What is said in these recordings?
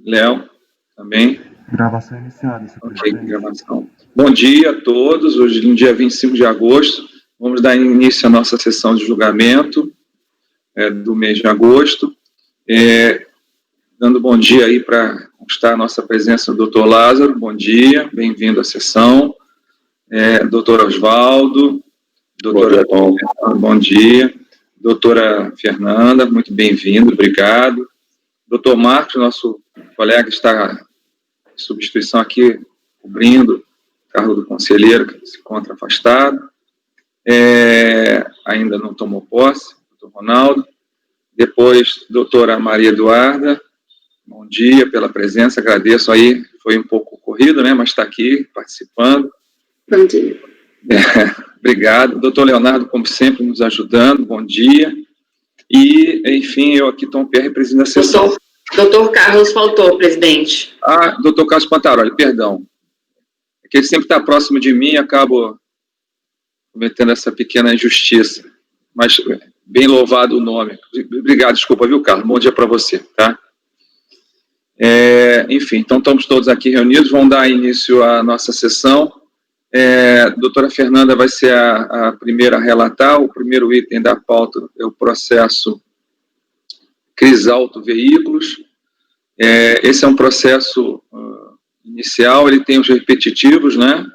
Léo, também. Gravação iniciada, senhor presidente. Ok, gravação. Bom dia a todos. Hoje, no dia 25 de agosto, vamos dar início à nossa sessão de julgamento do mês de agosto. Dando bom dia aí para constar a nossa presença do doutor Lázaro. Bom dia, bem-vindo à sessão. Doutor Osvaldo. Doutora, bom dia. Doutora Fernanda, muito bem-vindo, obrigado. Doutor Marcos, nosso colega, está em substituição aqui, cobrindo o cargo do conselheiro, que se encontra afastado. Ainda não tomou posse, doutor Ronaldo. Depois, doutora Maria Eduarda, bom dia pela presença, agradeço aí, foi um pouco corrido, né, mas está aqui participando. Bom dia. Obrigado. Doutor Leonardo, como sempre, nos ajudando, bom dia. E, enfim, eu aqui, Tom Pierre, presidindo a sessão. Doutor Carlos faltou, presidente. Doutor Carlos Pantaroli, perdão. É que ele sempre está próximo de mim e acabo cometendo essa pequena injustiça. Mas, bem louvado o nome. Obrigado, desculpa, viu, Carlos? Bom dia para você, tá? Enfim, então estamos todos aqui reunidos, vamos dar início à nossa sessão. Doutora Fernanda vai ser a primeira a relatar. O primeiro item da pauta é o processo Crisalto Veículos. Esse é um processo inicial, ele tem os repetitivos, né?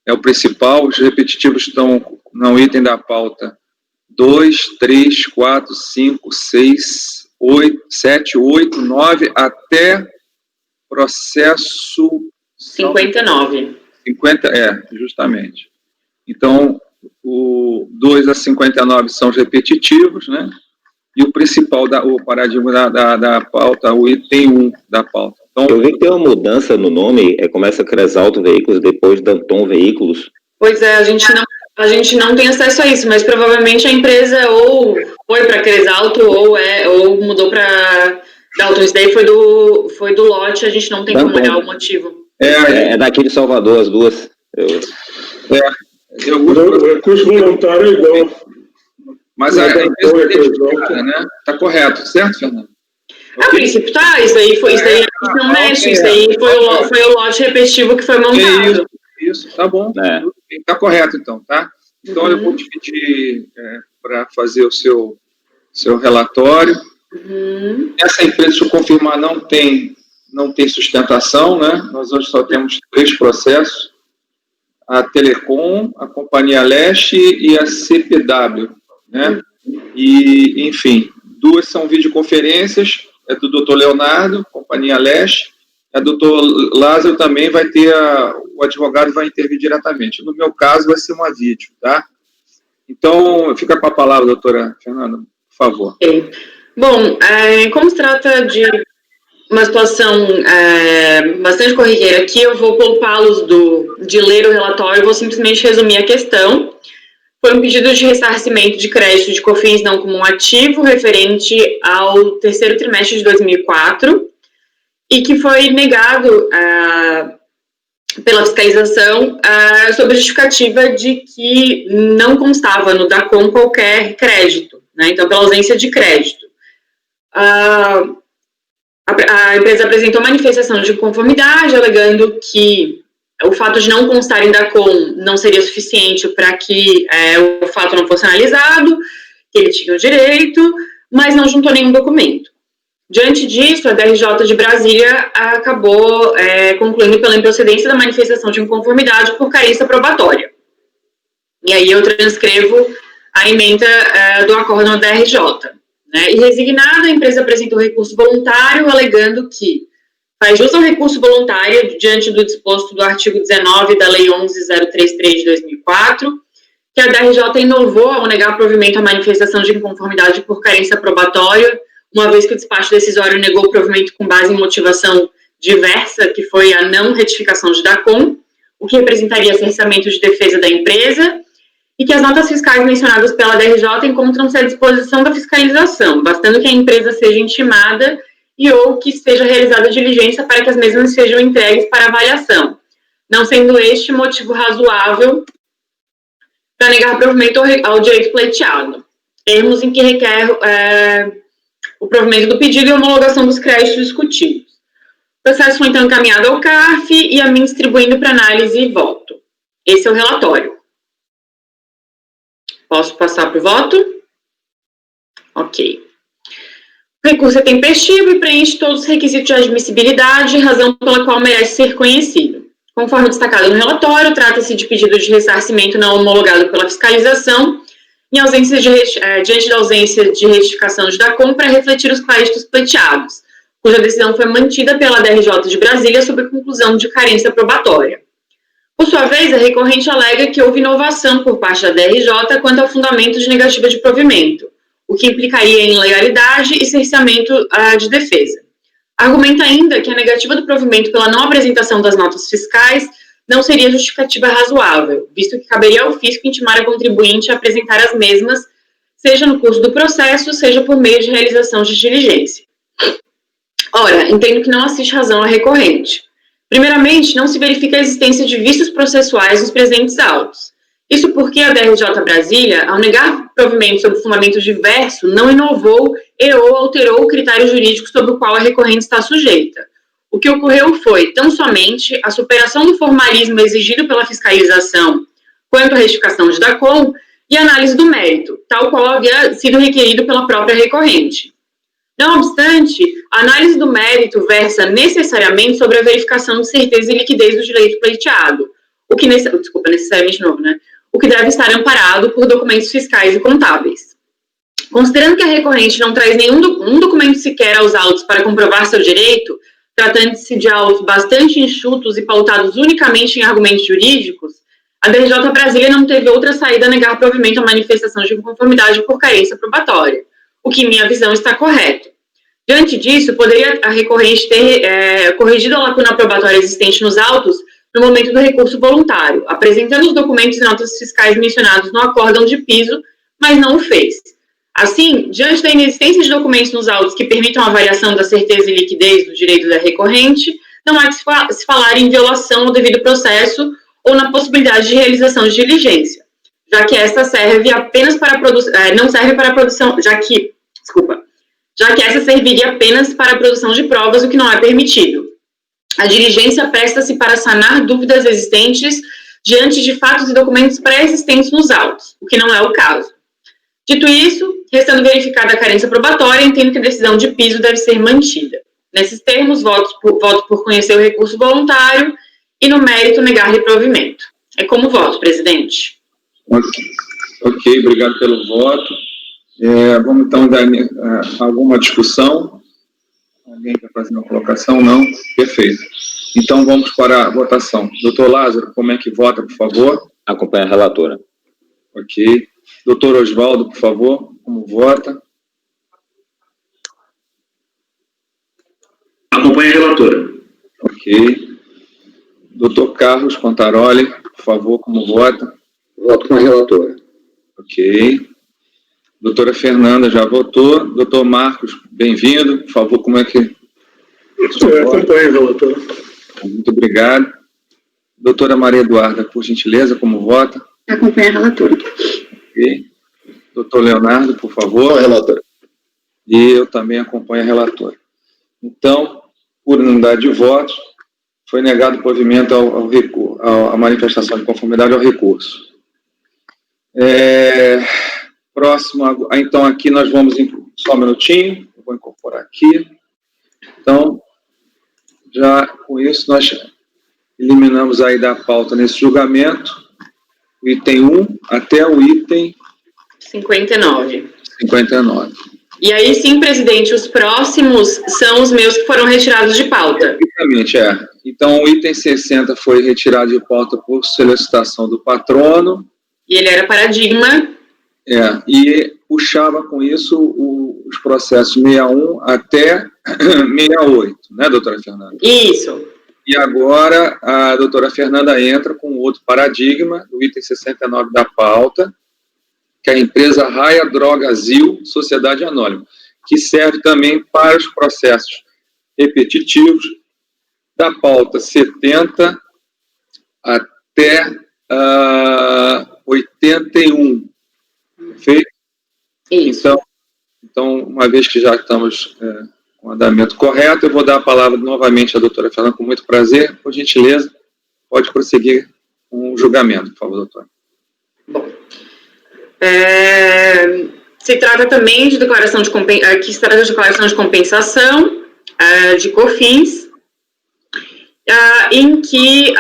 É o principal. Os repetitivos estão no item da pauta 2, 3, 4, 5, 6, 8, 7, 8, 9, até processo 59. 50, justamente. Então, o 2 a 59 são os repetitivos, né? E o principal, o paradigma da pauta, o item 1 da pauta. Então, eu vi que tem uma mudança no nome, começa Crisalto Veículos, depois Danton Veículos. Pois é, a gente não tem acesso a isso, mas provavelmente a empresa ou foi para Crisalto ou mudou para Dalton. Isso daí foi do lote, a gente não tem como olhar o motivo. É daqui de Salvador, as duas. O recurso voluntário é igual. Mas a empresa identificada, né? Está correto, certo, Fernando? A princípio tá, isso aí não mexe, isso aí foi o lote repetitivo que foi montado. Isso, tá bom. Está correto, então, tá? Então eu vou te pedir para fazer o seu relatório. Essa empresa, deixa eu confirmar, não tem sustentação, né? Nós hoje só temos 3 processos: a Telecom, a Companhia Leste e a CPW, né? E, enfim, 2 são videoconferências, do Dr. Leonardo, Companhia Leste, a Dr. Lázaro também vai ter, o advogado vai intervir diretamente. No meu caso, vai ser uma vídeo, tá? Então, fica com a palavra, doutora Fernanda, por favor. Okay. Bom, como se trata de uma situação bastante corriqueira aqui, eu vou poupá-los de ler o relatório, vou simplesmente resumir a questão. Foi um pedido de ressarcimento de crédito de COFINS não comum ativo referente ao 3º trimestre de 2004 e que foi negado pela fiscalização sob a justificativa de que não constava no DACOM qualquer crédito, né? Então, pela ausência de crédito. A empresa apresentou manifestação de conformidade, alegando que o fato de não constar em DACOM não seria suficiente para que o fato não fosse analisado, que ele tinha o direito, mas não juntou nenhum documento. Diante disso, a DRJ de Brasília acabou concluindo pela improcedência da manifestação de inconformidade por carência probatória. E aí eu transcrevo a emenda do acórdão da DRJ. Né? E resignada, a empresa apresentou recurso voluntário, alegando que faz jus ao recurso voluntário diante do disposto do artigo 19 da Lei 11.033 de 2004, que a DRJ inovou ao negar provimento à manifestação de inconformidade por carência probatória, uma vez que o despacho decisório negou o provimento com base em motivação diversa, que foi a não retificação de DACOM, o que representaria cerceamento de defesa da empresa, e que as notas fiscais mencionadas pela DRJ encontram-se à disposição da fiscalização, bastando que a empresa seja intimada e ou que seja realizada diligência para que as mesmas sejam entregues para avaliação, não sendo este motivo razoável para negar provimento ao direito pleiteado. Termos em que requer o provimento do pedido e homologação dos créditos discutidos. O processo foi, então, encaminhado ao CARF e a mim distribuindo para análise e voto. Esse é o relatório. Posso passar para o voto? Ok. O recurso é tempestivo e preenche todos os requisitos de admissibilidade, razão pela qual merece ser conhecido. Conforme destacado no relatório, trata-se de pedido de ressarcimento não homologado pela fiscalização, diante da ausência de retificação de DACOM para refletir os créditos pleiteados, cuja decisão foi mantida pela DRJ de Brasília sob a conclusão de carência probatória. Por sua vez, a recorrente alega que houve inovação por parte da DRJ quanto ao fundamento de negativa de provimento, o que implicaria em ilegalidade e cerceamento de defesa. Argumenta ainda que a negativa do provimento pela não apresentação das notas fiscais não seria justificativa razoável, visto que caberia ao fisco intimar a contribuinte a apresentar as mesmas, seja no curso do processo, seja por meio de realização de diligência. Ora, entendo que não assiste razão à recorrente. Primeiramente, não se verifica a existência de vícios processuais nos presentes autos. Isso porque a DRJ Brasília, ao negar provimento sobre fundamento diverso, não inovou e ou alterou o critério jurídico sobre o qual a recorrente está sujeita. O que ocorreu foi, tão somente, a superação do formalismo exigido pela fiscalização quanto à retificação de DACOM e análise do mérito, tal qual havia sido requerido pela própria recorrente. Não obstante, a análise do mérito versa necessariamente sobre a verificação de certeza e liquidez do direito pleiteado, o que deve estar amparado por documentos fiscais e contábeis. Considerando que a recorrente não traz nenhum documento sequer aos autos para comprovar seu direito, tratando-se de autos bastante enxutos e pautados unicamente em argumentos jurídicos, a DRJ Brasília não teve outra saída a negar provimento à manifestação de inconformidade por carência probatória, o que, em minha visão, está correto. Diante disso, poderia a recorrente ter corrigido a lacuna probatória existente nos autos no momento do recurso voluntário, apresentando os documentos e notas fiscais mencionados no acórdão de piso, mas não o fez. Assim, diante da inexistência de documentos nos autos que permitam a avaliação da certeza e liquidez do direito da recorrente, não há que se falar em violação ao devido processo ou na possibilidade de realização de diligência, já que esta serve apenas para não serve para a produção, já que essa serviria apenas para a produção de provas, o que não é permitido. A diligência presta-se para sanar dúvidas existentes diante de fatos e documentos pré-existentes nos autos, o que não é o caso. Dito isso, restando verificada a carência probatória, entendo que a decisão de piso deve ser mantida. Nesses termos, voto por conhecer o recurso voluntário e, no mérito, negar-lhe provimento. É como voto, presidente. Ok, obrigado pelo voto. Vamos, então, dar alguma discussão? Alguém quer fazer uma colocação? Não? Perfeito. Então, vamos para a votação. Doutor Lázaro, como é que vota, por favor? Acompanha a relatora. Ok. Doutor Osvaldo, por favor, como vota? Acompanha a relatora. Ok. Doutor Carlos Contaroli, por favor, como vota? Voto com a relatora. Ok. Doutora Fernanda já votou. Doutor Marcos, bem-vindo. Por favor, como é que... Acompanha a relatora. Muito obrigado. Doutora Maria Eduarda, por gentileza, como vota? Acompanha a relatora. Ok. Doutor Leonardo, por favor. Com a relatora. E eu também acompanho a relatora. Então, por unanimidade de votos, foi negado o provimento à manifestação de conformidade ao recurso. Próximo, então aqui nós vamos, só um minutinho, eu vou incorporar aqui. Então, já com isso nós eliminamos aí da pauta nesse julgamento, o item 1 até o item 59. 59. E aí sim, presidente, os próximos são os meus que foram retirados de pauta. Exatamente, Então, o item 60 foi retirado de pauta por solicitação do patrono. E ele era paradigma. E puxava com isso os processos 61 até 68, né, doutora Fernanda? Isso. E agora a doutora Fernanda entra com outro paradigma, do item 69 da pauta, que é a empresa Raia Drogazil Sociedade Anônima, que serve também para os processos repetitivos da pauta 70 até 81. Perfeito? Isso. Então, uma vez que já estamos com com o andamento correto. Eu vou dar a palavra novamente à doutora Fernanda, com muito prazer. Por gentileza, pode prosseguir com o julgamento, por favor, doutora. Bom, se trata também de declaração de compensação de COFINS, em que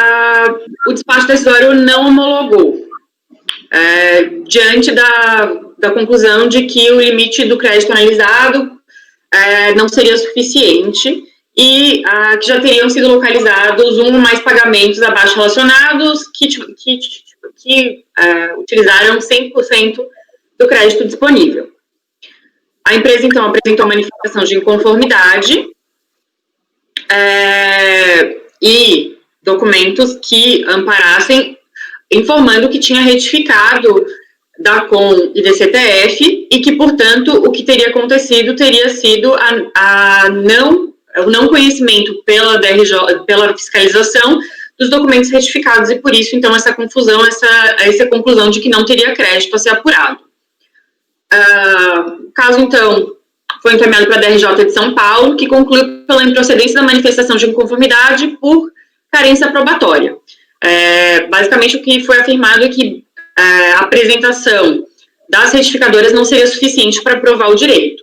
o despacho decisório não homologou, diante da conclusão de que o limite do crédito analisado não seria suficiente e que já teriam sido localizados um ou mais pagamentos abaixo relacionados que utilizaram 100% do crédito disponível. A empresa, então, apresentou a manifestação de inconformidade e documentos que amparassem, informando que tinha retificado DACOM e DCTF e que, portanto, o que teria acontecido teria sido o não conhecimento pela DRJ, pela fiscalização dos documentos retificados e, por isso, então, essa confusão, essa conclusão de que não teria crédito a ser apurado. O caso, então, foi encaminhado para a DRJ de São Paulo, que concluiu pela improcedência da manifestação de inconformidade por carência probatória. Basicamente, o que foi afirmado é que a apresentação das retificadoras não seria suficiente para provar o direito.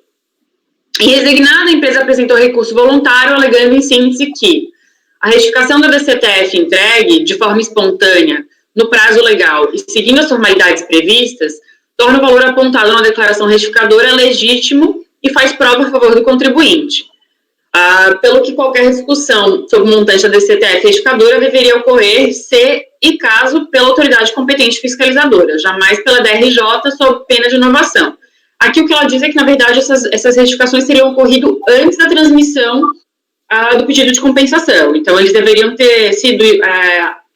Em resignada, a empresa apresentou recurso voluntário, alegando em síntese que a retificação da DCTF entregue de forma espontânea, no prazo legal e seguindo as formalidades previstas, torna o valor apontado na declaração retificadora legítimo e faz prova a favor do contribuinte. Pelo que qualquer discussão sobre o montante da DCTF retificadora deveria ocorrer se e caso pela autoridade competente fiscalizadora, jamais pela DRJ sob pena de inovação. Aqui o que ela diz é que, na verdade, essas retificações teriam ocorrido antes da transmissão do pedido de compensação. Então, eles deveriam ter sido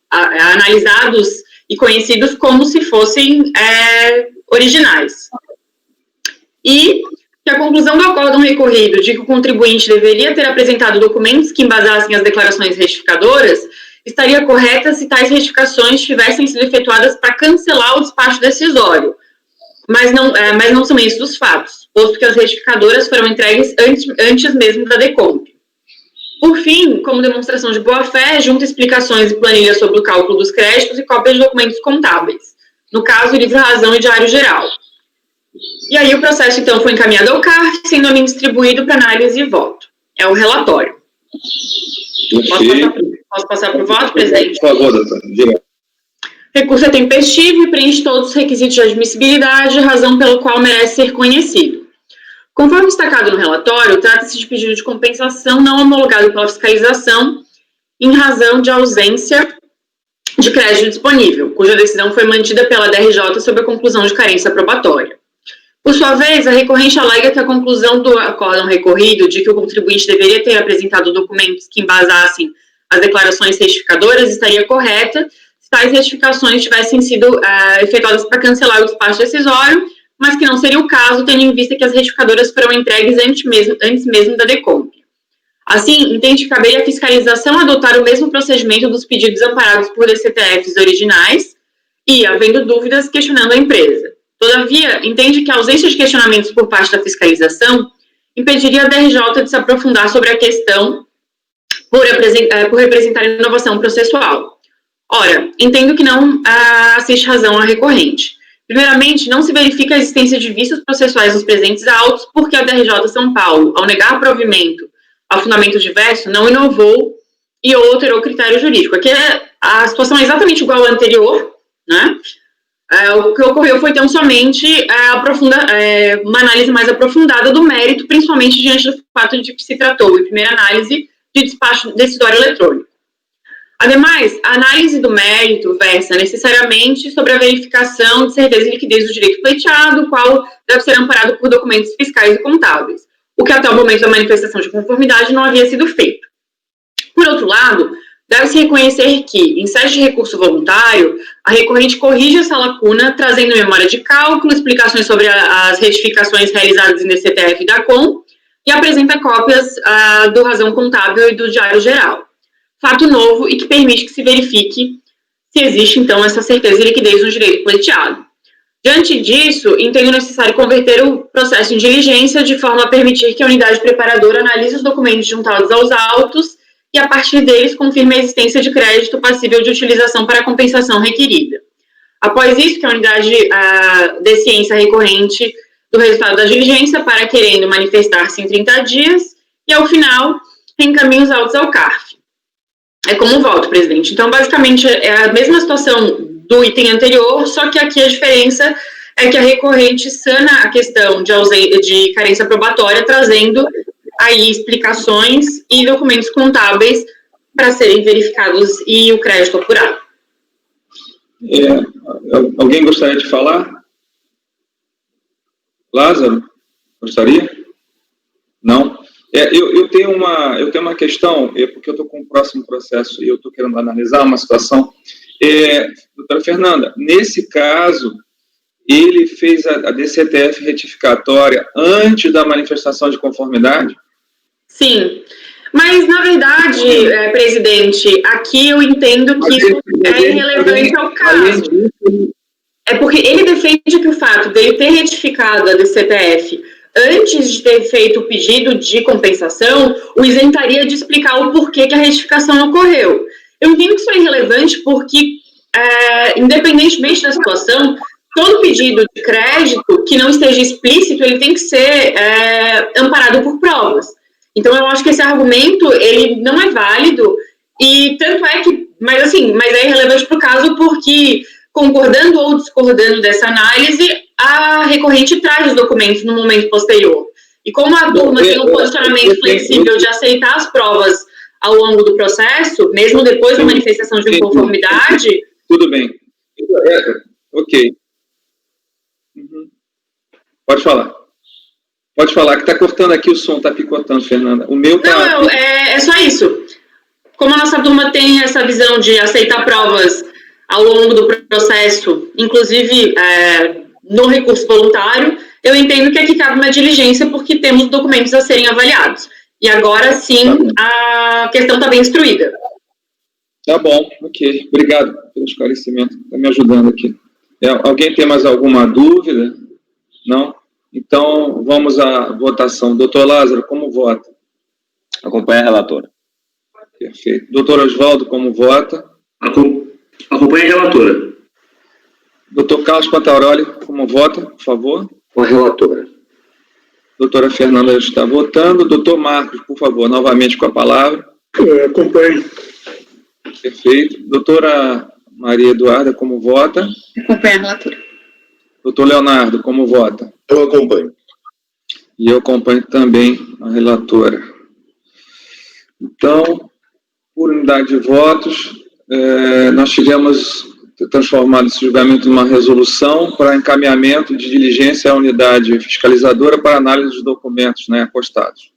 analisados e conhecidos como se fossem originais. E que a conclusão do acórdão recorrido de que o contribuinte deveria ter apresentado documentos que embasassem as declarações retificadoras estaria correta se tais retificações tivessem sido efetuadas para cancelar o despacho decisório, mas não são esses os fatos, posto que as retificadoras foram entregues antes mesmo da DECOMP. Por fim, como demonstração de boa-fé, junta explicações e planilhas sobre o cálculo dos créditos e cópias de documentos contábeis, no caso, livre-razão e diário geral. E aí o processo, então, foi encaminhado ao CARF, sendo a mim distribuído para análise e voto. É o relatório. Posso passar para o voto, presidente? Por favor, doutora. Diga. Recurso é tempestivo e preenche todos os requisitos de admissibilidade, razão pelo qual merece ser conhecido. Conforme destacado no relatório, trata-se de pedido de compensação não homologado pela fiscalização em razão de ausência de crédito disponível, cuja decisão foi mantida pela DRJ sob a conclusão de carência probatória. Por sua vez, a recorrente alega que a conclusão do acórdão recorrido de que o contribuinte deveria ter apresentado documentos que embasassem as declarações retificadoras estaria correta se tais retificações tivessem sido efetuadas para cancelar o despacho decisório, mas que não seria o caso, tendo em vista que as retificadoras foram entregues antes mesmo da DECOMP. Assim, entende que caberia à fiscalização adotar o mesmo procedimento dos pedidos amparados por DCTFs originais e, havendo dúvidas, questionando a empresa. Todavia, entende que a ausência de questionamentos por parte da fiscalização impediria a DRJ de se aprofundar sobre a questão por representar inovação processual. Ora, entendo que não assiste razão à recorrente. Primeiramente, não se verifica a existência de vícios processuais nos presentes autos, porque a DRJ São Paulo, ao negar provimento ao fundamento diverso, não inovou e ou alterou o critério jurídico. Aqui a situação é exatamente igual à anterior, né? O que ocorreu foi, então, somente uma análise mais aprofundada do mérito, principalmente diante do fato de que se tratou, em primeira análise, de despacho decisório eletrônico. Ademais, a análise do mérito versa necessariamente sobre a verificação de certeza e liquidez do direito pleiteado, o qual deve ser amparado por documentos fiscais e contábeis, o que até o momento da manifestação de conformidade não havia sido feito. Por outro lado, deve-se reconhecer que, em sede de recurso voluntário, a recorrente corrige essa lacuna, trazendo memória de cálculo, explicações sobre as retificações realizadas em DCTF e DACOM, e apresenta cópias do razão contábil e do diário geral. Fato novo e que permite que se verifique se existe, então, essa certeza e liquidez no direito pleiteado. Diante disso, entendo necessário converter o processo em diligência de forma a permitir que a unidade preparadora analise os documentos juntados aos autos e, a partir deles, confirme a existência de crédito passível de utilização para a compensação requerida. Após isso, que a unidade dê ciência recorrente do resultado da diligência para querendo manifestar-se em 30 dias e, ao final, reencaminhe os autos ao CARF. É como voto, presidente. Então, basicamente, é a mesma situação do item anterior, só que aqui a diferença é que a recorrente sana a questão de carência probatória, trazendo aí explicações e documentos contábeis para serem verificados e o crédito apurado. Alguém gostaria de falar? Lázaro? Gostaria? Não? Eu tenho uma questão, porque eu estou com o próximo processo e eu estou querendo analisar uma situação. Doutora Fernanda, nesse caso, ele fez a DCTF retificatória antes da manifestação de conformidade? Sim, mas, na verdade, presidente, aqui eu entendo que isso é irrelevante ao caso. É porque ele defende que o fato dele ter retificado a DCTF antes de ter feito o pedido de compensação, o isentaria de explicar o porquê que a retificação ocorreu. Eu entendo que isso é irrelevante porque, independentemente da situação, todo pedido de crédito que não esteja explícito, ele tem que ser amparado por provas. Então, eu acho que esse argumento, ele não é válido, e tanto é que, mas é irrelevante para o caso porque, concordando ou discordando dessa análise, a recorrente traz os documentos no momento posterior. E como a turma tem um posicionamento flexível de aceitar as provas ao longo do processo, mesmo depois da manifestação de inconformidade... Tudo bem. Ok. Pode falar. Pode falar, que está cortando aqui o som, está picotando, Fernanda. O meu tá... Não, é só isso. Como a nossa turma tem essa visão de aceitar provas ao longo do processo, inclusive no recurso voluntário, eu entendo que aqui cabe uma diligência porque temos documentos a serem avaliados. E agora sim, a questão está bem instruída. Tá bom, ok. Obrigado pelo esclarecimento, está me ajudando aqui. Alguém tem mais alguma dúvida? Não? Então, vamos à votação. Doutor Lázaro, como vota? Acompanha a relatora. Perfeito. Doutor Oswaldo, como vota? Acompanha a relatora. Doutor Carlos Pantaroli, como vota, por favor? Com a relatora. Doutora Fernanda está votando. Doutor Marcos, por favor, novamente com a palavra. Acompanho. Perfeito. Doutora Maria Eduarda, como vota? Acompanha a relatora. Doutor Leonardo, como vota? Eu acompanho. E eu acompanho também a relatora. Então, por unidade de votos, nós tivemos transformado esse julgamento numa resolução para encaminhamento de diligência à unidade fiscalizadora para análise dos documentos, né, apostados.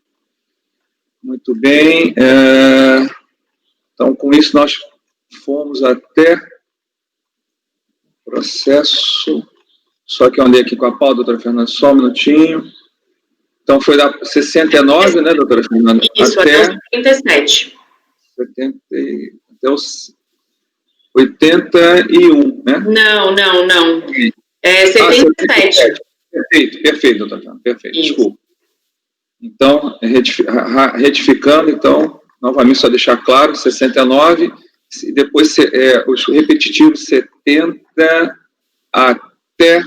Muito bem. Então, com isso, nós fomos até processo... Só que eu andei aqui com a pau, doutora Fernanda, só um minutinho. Então, foi da 69, né, doutora Fernanda? Isso, até os 77. Até os 81, né? Não. É 77. Perfeito, doutora Fernanda, perfeito. Isso. Desculpa. Então, retificando, então, novamente, só deixar claro, 69, e depois os repetitivos 70 até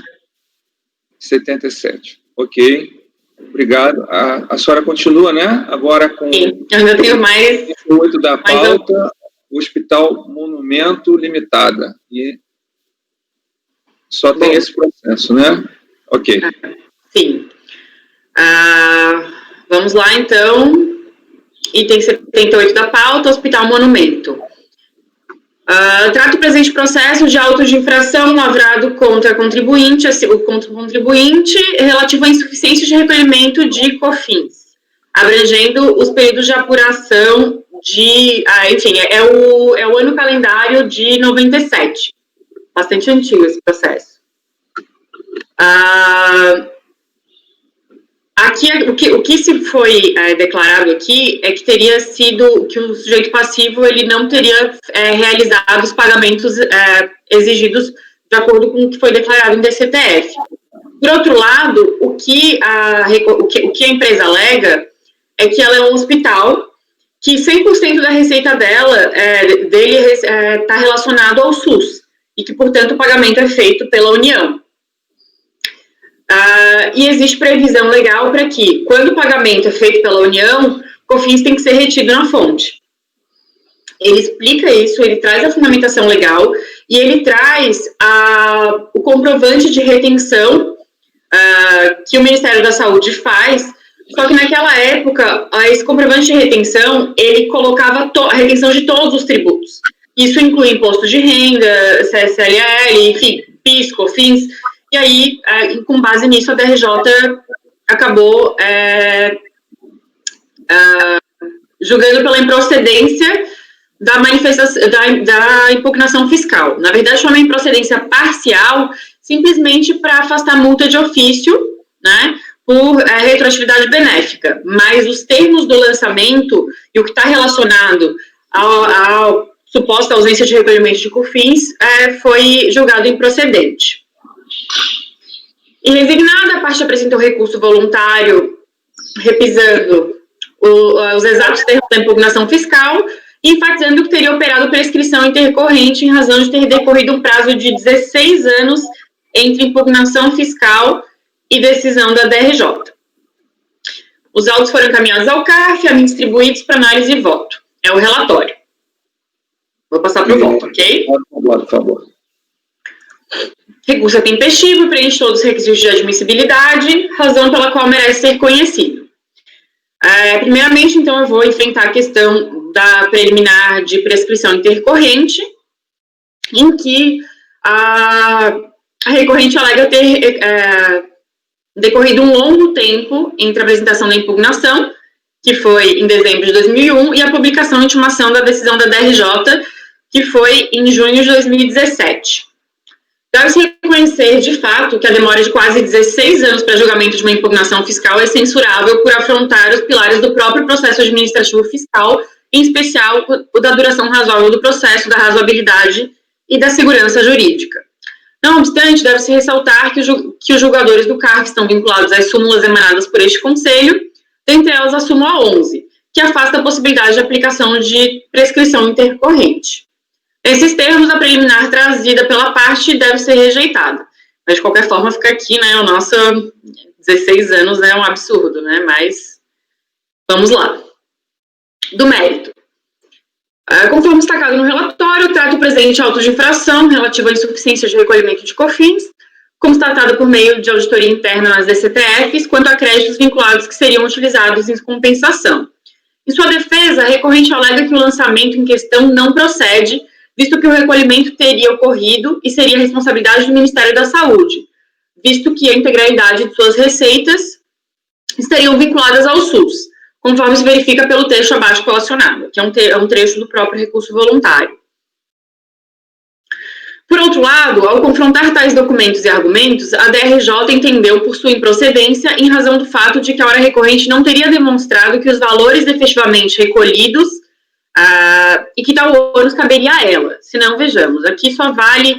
77. Ok? Obrigado. A senhora continua, né? Agora com... Sim, eu ainda tenho mais... 8 da pauta, Hospital Monumento Limitada. E só tem esse processo, né? Ok. Sim. Vamos lá, então. Item 78 da pauta, Hospital Monumento. Trata o presente processo de auto de infração lavrado contra contribuinte relativo à insuficiência de recolhimento de COFINS, abrangendo os períodos de apuração de... é o ano calendário de 97. Bastante antigo esse processo. Aqui, o que se foi declarado aqui é que teria sido, que o sujeito passivo ele não teria realizado os pagamentos exigidos de acordo com o que foi declarado em DCTF. Por outro lado, o que a empresa alega é que ela é um hospital que 100% da receita dele está relacionado ao SUS e que, portanto, o pagamento é feito pela União. E existe previsão legal para que, quando o pagamento é feito pela União, o COFINS tem que ser retido na fonte. Ele explica isso, ele traz a fundamentação legal e ele traz o comprovante de retenção que o Ministério da Saúde faz, só que naquela época, esse comprovante de retenção, ele colocava a retenção de todos os tributos. Isso inclui imposto de renda, CSLL, enfim, PIS, COFINS, e aí, com base nisso, a DRJ acabou julgando pela improcedência da impugnação fiscal. Na verdade, foi uma improcedência parcial, simplesmente para afastar multa de ofício, né, por retroatividade benéfica. Mas os termos do lançamento e o que está relacionado à suposta ausência de recolhimento de COFINS foi julgado improcedente. E resignada, a parte apresentou recurso voluntário, repisando os exatos termos da impugnação fiscal, e enfatizando que teria operado prescrição intercorrente em razão de ter decorrido um prazo de 16 anos entre impugnação fiscal e decisão da DRJ. Os autos foram encaminhados ao CARF, a mim distribuídos para análise e voto. É o relatório. Vou passar para o voto, ok? Por favor. Recurso é tempestivo, preenche todos os requisitos de admissibilidade, razão pela qual merece ser conhecido. Primeiramente, então, eu vou enfrentar a questão da preliminar de prescrição intercorrente, em que a recorrente alega ter decorrido um longo tempo entre a apresentação da impugnação, que foi em dezembro de 2001, e a publicação e intimação da decisão da DRJ, que foi em junho de 2017. Deve-se reconhecer, de fato, que a demora de quase 16 anos para julgamento de uma impugnação fiscal é censurável por afrontar os pilares do próprio processo administrativo fiscal, em especial o da duração razoável do processo, da razoabilidade e da segurança jurídica. Não obstante, deve-se ressaltar que os julgadores do CARF estão vinculados às súmulas emanadas por este Conselho, dentre elas a súmula 11, que afasta a possibilidade de aplicação de prescrição intercorrente. Nesses termos, a preliminar trazida pela parte deve ser rejeitada. Mas, de qualquer forma, fica aqui, né, o nosso 16 anos é um absurdo, né, mas vamos lá. Do mérito. Conforme destacado no relatório, trata o presente auto de infração relativo à insuficiência de recolhimento de COFINS, constatada por meio de auditoria interna nas DCTFs, quanto a créditos vinculados que seriam utilizados em compensação. Em sua defesa, a recorrente alega que o lançamento em questão não procede, visto que o recolhimento teria ocorrido e seria responsabilidade do Ministério da Saúde, visto que a integralidade de suas receitas estariam vinculadas ao SUS, conforme se verifica pelo trecho abaixo relacionado, que é um trecho do próprio recurso voluntário. Por outro lado, ao confrontar tais documentos e argumentos, a DRJ entendeu por sua improcedência em razão do fato de que a hora recorrente não teria demonstrado que os valores efetivamente recolhidos e que tal ônus caberia a ela. Se não, vejamos, aqui só vale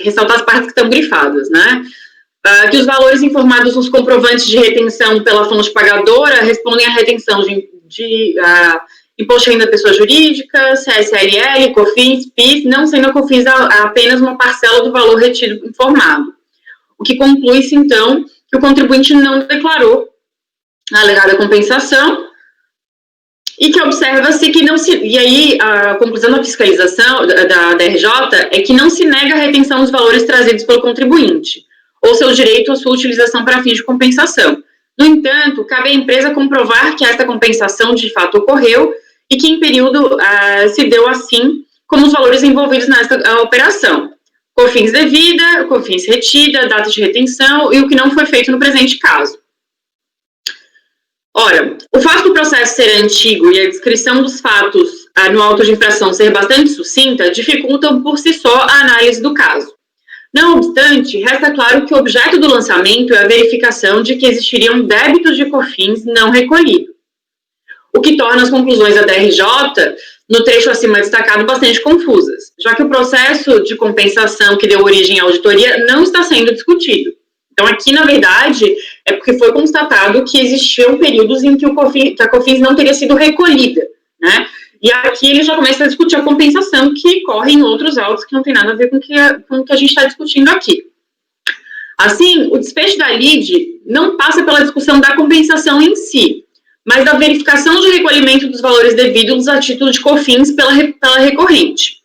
ressaltar as partes que estão grifadas, né? Que os valores informados nos comprovantes de retenção pela fonte pagadora respondem à retenção de imposto de renda da pessoa jurídica, CSLL, COFINS, PIS, não sendo a COFINS apenas uma parcela do valor retido informado. O que conclui-se, então, que o contribuinte não declarou a alegada compensação, e que observa-se que não se... E aí, a conclusão da fiscalização da DRJ é que não se nega a retenção dos valores trazidos pelo contribuinte, ou seu direito à sua utilização para fins de compensação. No entanto, cabe à empresa comprovar que esta compensação de fato ocorreu e que em período se deu assim como os valores envolvidos nesta operação. COFINS devida, COFINS retida, data de retenção e o que não foi feito no presente caso. Ora, o fato do processo ser antigo e a descrição dos fatos no auto de infração ser bastante sucinta dificultam por si só a análise do caso. Não obstante, resta claro que o objeto do lançamento é a verificação de que existiriam débitos de COFINS não recolhidos, o que torna as conclusões da DRJ no trecho acima destacado, bastante confusas, já que o processo de compensação que deu origem à auditoria não está sendo discutido. Então, aqui, na verdade, é porque foi constatado que existiam períodos em que a COFINS não teria sido recolhida, né? E aqui ele já começa a discutir a compensação que corre em outros autos que não tem nada a ver com o que a gente está discutindo aqui. Assim, o desfecho da lide não passa pela discussão da compensação em si, mas da verificação de recolhimento dos valores devidos a título de COFINS pela recorrente.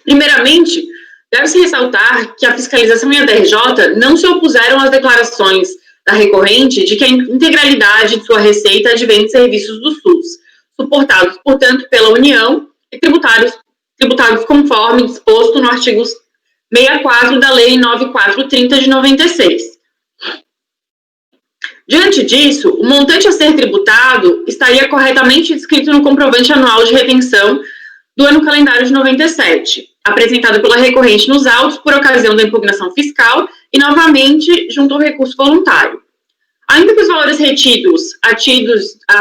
Primeiramente, deve-se ressaltar que a fiscalização e a DRJ não se opuseram às declarações da recorrente de que a integralidade de sua receita advém de serviços do SUS, suportados, portanto, pela União e tributados conforme disposto no artigo 64 da Lei 9430 de 96. Diante disso, o montante a ser tributado estaria corretamente descrito no comprovante anual de retenção do ano calendário de 97, apresentado pela recorrente nos autos por ocasião da impugnação fiscal e, novamente, junto ao recurso voluntário. Ainda que os valores retidos a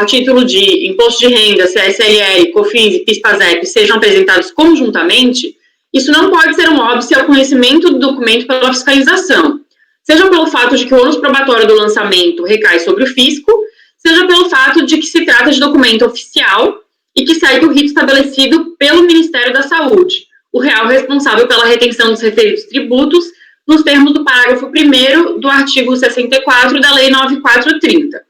título de imposto de renda, CSLL, COFINS e PIS/PASEP sejam apresentados conjuntamente, isso não pode ser um óbice ao conhecimento do documento pela fiscalização, seja pelo fato de que o ônus probatório do lançamento recai sobre o fisco, seja pelo fato de que se trata de documento oficial e que segue o rito estabelecido pelo Ministério da Saúde, o real responsável pela retenção dos referidos tributos, nos termos do parágrafo 1º do artigo 64 da Lei 9430.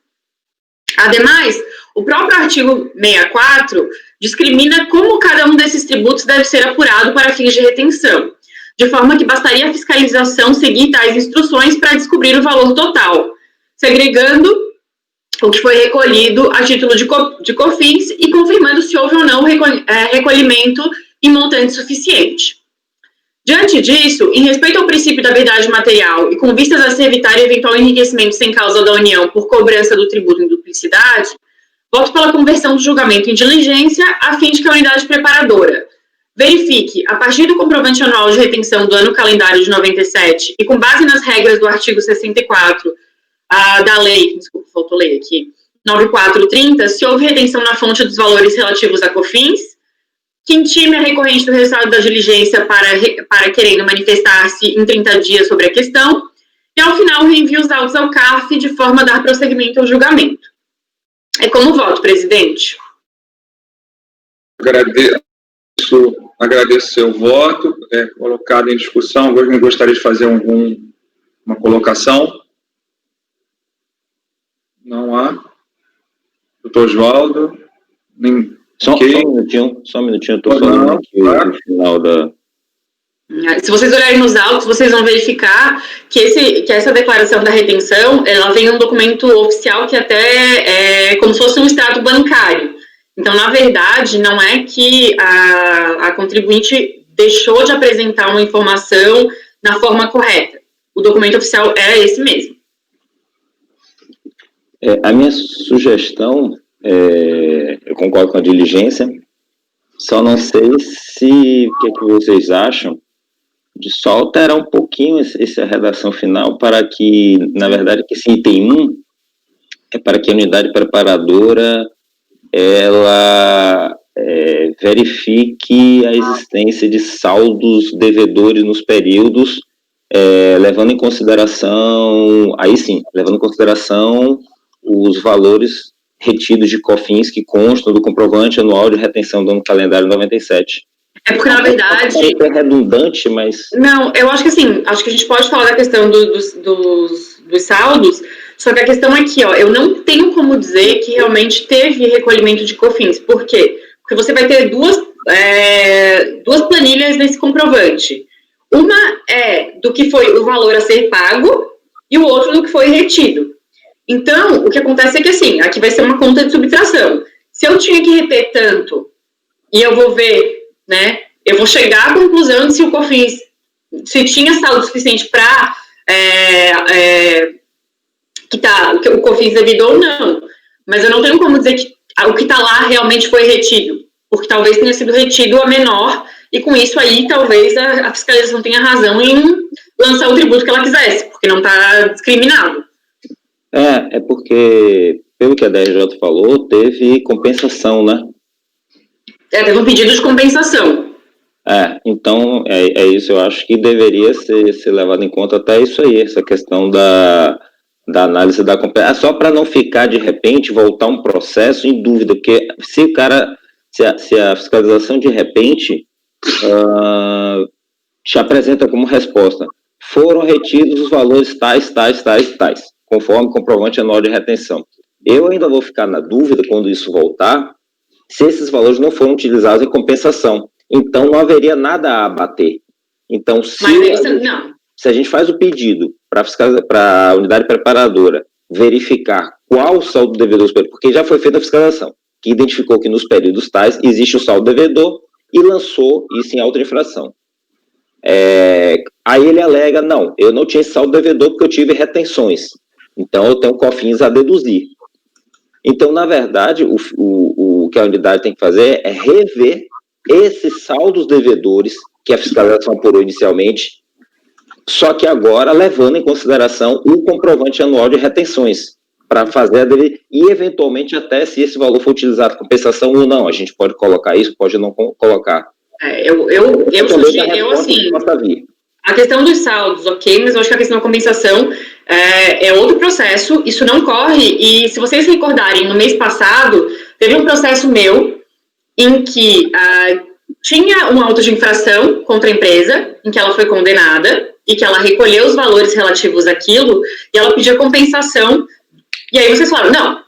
Ademais, o próprio artigo 64 discrimina como cada um desses tributos deve ser apurado para fins de retenção, de forma que bastaria a fiscalização seguir tais instruções para descobrir o valor total, segregando o que foi recolhido a título de COFINS e confirmando se houve ou não recolhimento em montante suficiente. Diante disso, em respeito ao princípio da verdade material e com vistas a se evitar eventual enriquecimento sem causa da União por cobrança do tributo em duplicidade, voto pela conversão do julgamento em diligência a fim de que a unidade preparadora verifique, a partir do comprovante anual de retenção do ano calendário de 97 e com base nas regras do artigo 64 da lei, desculpa, faltou ler aqui, 9430, se houve retenção na fonte dos valores relativos a COFINS, que intime a recorrente do resultado da diligência para querendo manifestar-se em 30 dias sobre a questão, e ao final reenvia os autos ao CARF de forma a dar prosseguimento ao julgamento. É como voto, presidente. Agradeço seu voto, colocado em discussão. Alguém gostaria de fazer uma colocação? Não há. Doutor Oswaldo? Só um minutinho, eu estou falando aqui no final da... Se vocês olharem nos autos, vocês vão verificar que essa declaração da retenção, ela vem em um documento oficial que até é como se fosse um extrato bancário. Então, na verdade, não é que a contribuinte deixou de apresentar uma informação na forma correta. O documento oficial é esse mesmo. A minha sugestão, eu concordo com a diligência, só não sei se o que vocês acham de só alterar um pouquinho essa redação final para que, na verdade, que esse item 1 é para que a unidade preparadora ela verifique a existência de saldos devedores nos períodos, levando em consideração, aí sim, levando em consideração os valores retidos de COFINS que constam do comprovante anual de retenção do ano calendário 97. É porque, na verdade... É redundante, mas... Não, eu acho que assim, acho que a gente pode falar da questão dos saldos, só que a questão é que, eu não tenho como dizer que realmente teve recolhimento de COFINS. Por quê? Porque você vai ter duas planilhas nesse comprovante. Uma é do que foi o valor a ser pago e o outro do que foi retido. Então, o que acontece é que, assim, aqui vai ser uma conta de subtração. Se eu tinha que reter tanto e eu vou ver, né, eu vou chegar à conclusão de se o COFINS, se tinha saldo suficiente para que o COFINS devido ou não. Mas eu não tenho como dizer que o que está lá realmente foi retido, porque talvez tenha sido retido a menor, e com isso aí talvez a fiscalização tenha razão em lançar o tributo que ela quisesse, porque não está discriminado. É porque, pelo que a DRJ falou, teve compensação, né? Teve um pedido de compensação. Então, é isso, eu acho que deveria ser levado em conta até isso aí, essa questão da análise da compensação, só para não ficar, de repente, voltar um processo em dúvida, porque se a fiscalização, de repente, te apresenta como resposta, foram retidos os valores tais, conforme comprovante anual de retenção. Eu ainda vou ficar na dúvida, quando isso voltar, se esses valores não foram utilizados em compensação. Então, não haveria nada a abater. Então, se a gente faz o pedido para a unidade preparadora verificar qual o saldo devedor, porque já foi feita a fiscalização, que identificou que nos períodos tais existe o saldo devedor e lançou isso em auto de infração. Aí ele alega, não, eu não tinha esse saldo devedor porque eu tive retenções. Então, eu tenho COFINS a deduzir. Então, na verdade, o que a unidade tem que fazer é rever esses saldos devedores que a fiscalização apurou inicialmente, só que agora levando em consideração o comprovante anual de retenções, para fazer e eventualmente até se esse valor for utilizado em compensação ou não, a gente pode colocar isso, pode não colocar. Eu sugiro, assim, a questão dos saldos, ok, mas eu acho que a questão da compensação é outro processo, isso não corre, e se vocês recordarem, no mês passado, teve um processo meu, em que tinha um auto de infração contra a empresa, em que ela foi condenada, e que ela recolheu os valores relativos àquilo, e ela pediu compensação, e aí vocês falaram, não,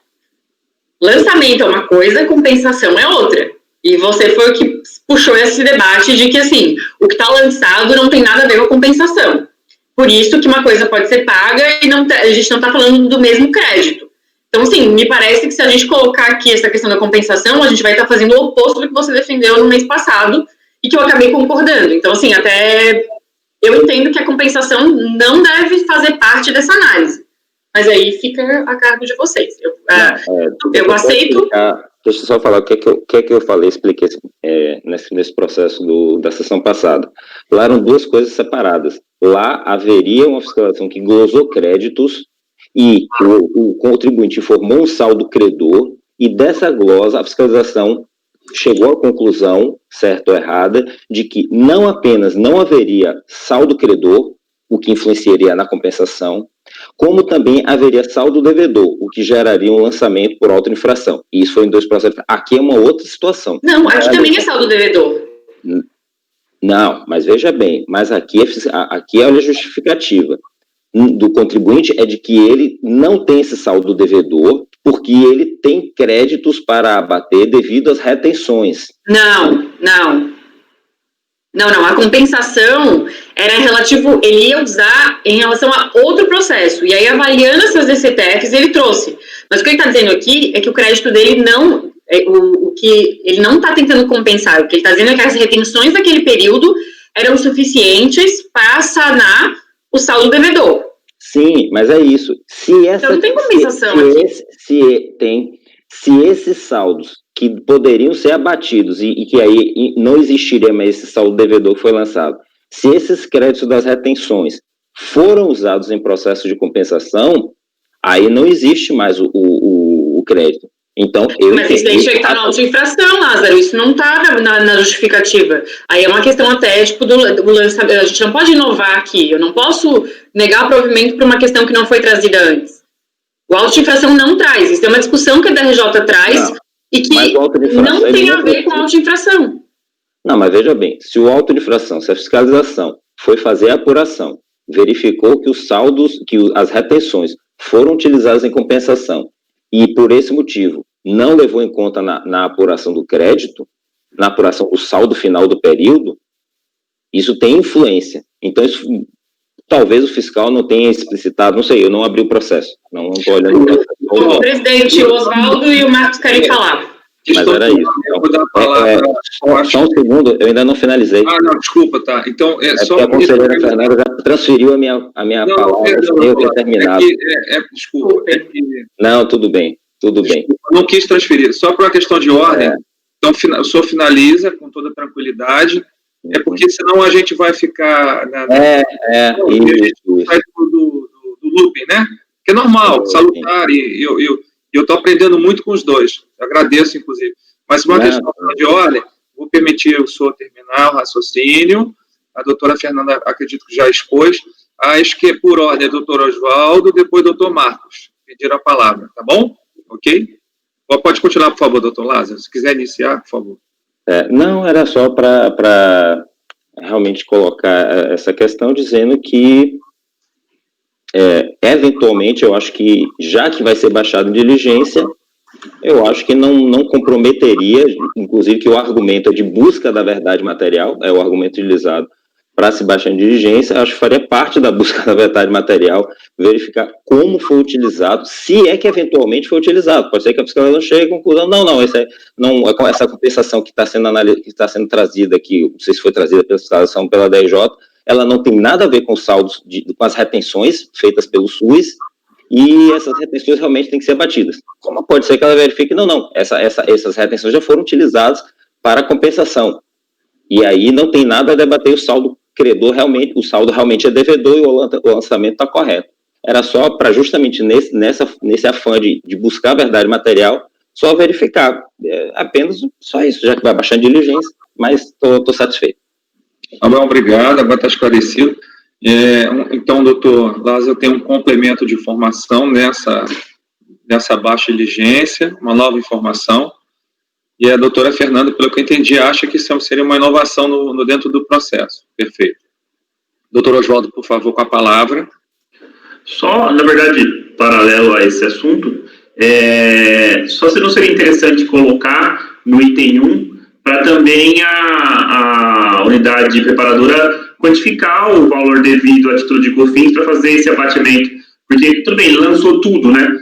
lançamento é uma coisa, compensação é outra. E você foi o que puxou esse debate de que, assim, o que está lançado não tem nada a ver com a compensação. Por isso que uma coisa pode ser paga e a gente não está falando do mesmo crédito. Então, assim, me parece que se a gente colocar aqui essa questão da compensação, a gente vai estar fazendo o oposto do que você defendeu no mês passado e que eu acabei concordando. Então, assim, até eu entendo que a compensação não deve fazer parte dessa análise. Mas aí fica a cargo de vocês. Eu aceito... Deixa eu só falar o que é que eu falei, expliquei nesse processo da sessão passada. Lá eram duas coisas separadas. Lá haveria uma fiscalização que glosou créditos e o contribuinte informou um saldo credor, e dessa glosa a fiscalização chegou à conclusão, certa ou errada, de que não apenas não haveria saldo credor, o que influenciaria na compensação, como também haveria saldo devedor, o que geraria um lançamento por auto-infração. E isso foi em 2 processos. Aqui é uma outra situação. Não, aqui também é saldo devedor. Não, mas veja bem, mas aqui a justificativa do contribuinte é de que ele não tem esse saldo devedor, porque ele tem créditos para abater devido às retenções. Não, a compensação era relativo, ele ia usar em relação a outro processo, e aí avaliando essas DCTFs ele trouxe, mas o que ele está dizendo aqui é que o crédito dele não, o que ele não está tentando compensar, o que ele está dizendo é que as retenções daquele período eram suficientes para sanar o saldo devedor. Sim, mas é isso. Então não tem compensação se esses saldos que poderiam ser abatidos e que aí não existiria mais esse saldo devedor que foi lançado, se esses créditos das retenções foram usados em processo de compensação, aí não existe mais o crédito. Então, mas isso daí está na auto-infração, Lázaro, isso não está na justificativa. Aí é uma questão até, tipo, do lançamento, a gente não pode inovar aqui, eu não posso negar o provimento por uma questão que não foi trazida antes. O auto-infração não traz, isso é uma discussão que a DRJ traz e que não tem a ver com a auto-infração. Não, mas veja bem, se o auto de infração, se a fiscalização foi fazer a apuração, verificou que os saldos, que as retenções foram utilizadas em compensação e por esse motivo não levou em conta na apuração do crédito, na apuração do saldo final do período, isso tem influência. Então, isso, talvez o fiscal não tenha explicitado, não sei, eu não abri o processo, não estou olhando o processo. O presidente Oswaldo e o Marcos querem falar. Mas era isso. Só um segundo, eu ainda não finalizei. Não, desculpa, tá. Então, só a conselheira Fernanda já transferiu a minha palavra, eu ter terminado. Desculpa. Não, tudo bem. Desculpa, não quis transferir, só por uma questão de ordem. Então, o senhor finaliza com toda tranquilidade, porque senão a gente vai ficar... a gente sai do looping, né? Que é normal, salutar, e eu estou aprendendo muito com os dois. Agradeço, inclusive. Mas uma questão de ordem, vou permitir o senhor terminar o raciocínio. A doutora Fernanda, acredito que já expôs. Acho que por ordem é doutor Oswaldo, depois doutor Marcos. Pediram a palavra, tá bom? Ok? Pode continuar, por favor, doutor Lázaro. Se quiser iniciar, por favor. Não, era só para realmente colocar essa questão, dizendo que, eventualmente, eu acho que, já que vai ser baixado em diligência, eu acho que não comprometeria, inclusive que o argumento é de busca da verdade material, é o argumento utilizado para se baixar em diligência, acho que faria parte da busca da verdade material, verificar como foi utilizado, se é que eventualmente foi utilizado. Pode ser que a fiscalização chegue à conclusão, essa compensação que está sendo trazida aqui, não sei se foi trazida pela fiscalização pela DRJ, ela não tem nada a ver com os saldos, com as retenções feitas pelo SUS, e essas retenções realmente têm que ser batidas. Como pode ser que ela verifique, essas retenções já foram utilizadas para compensação. E aí não tem nada a debater o saldo credor, realmente, o saldo realmente é devedor e o lançamento está correto. Era só para justamente nesse afã de buscar a verdade material, só verificar. Apenas só isso, já que vai baixar a diligência, mas estou satisfeito. Tá bom, obrigado, agora está esclarecido. Então, doutor Lázaro, tem um complemento de informação nessa baixa diligência, uma nova informação, e a doutora Fernanda, pelo que eu entendi, acha que isso seria uma inovação dentro do processo. Perfeito. Doutor Oswaldo, por favor, com a palavra. Só, na verdade, paralelo a esse assunto, só se não seria interessante colocar no item 1, para também a unidade preparadora quantificar o valor devido a título de COFINS para fazer esse abatimento. Porque, tudo bem, lançou tudo, né?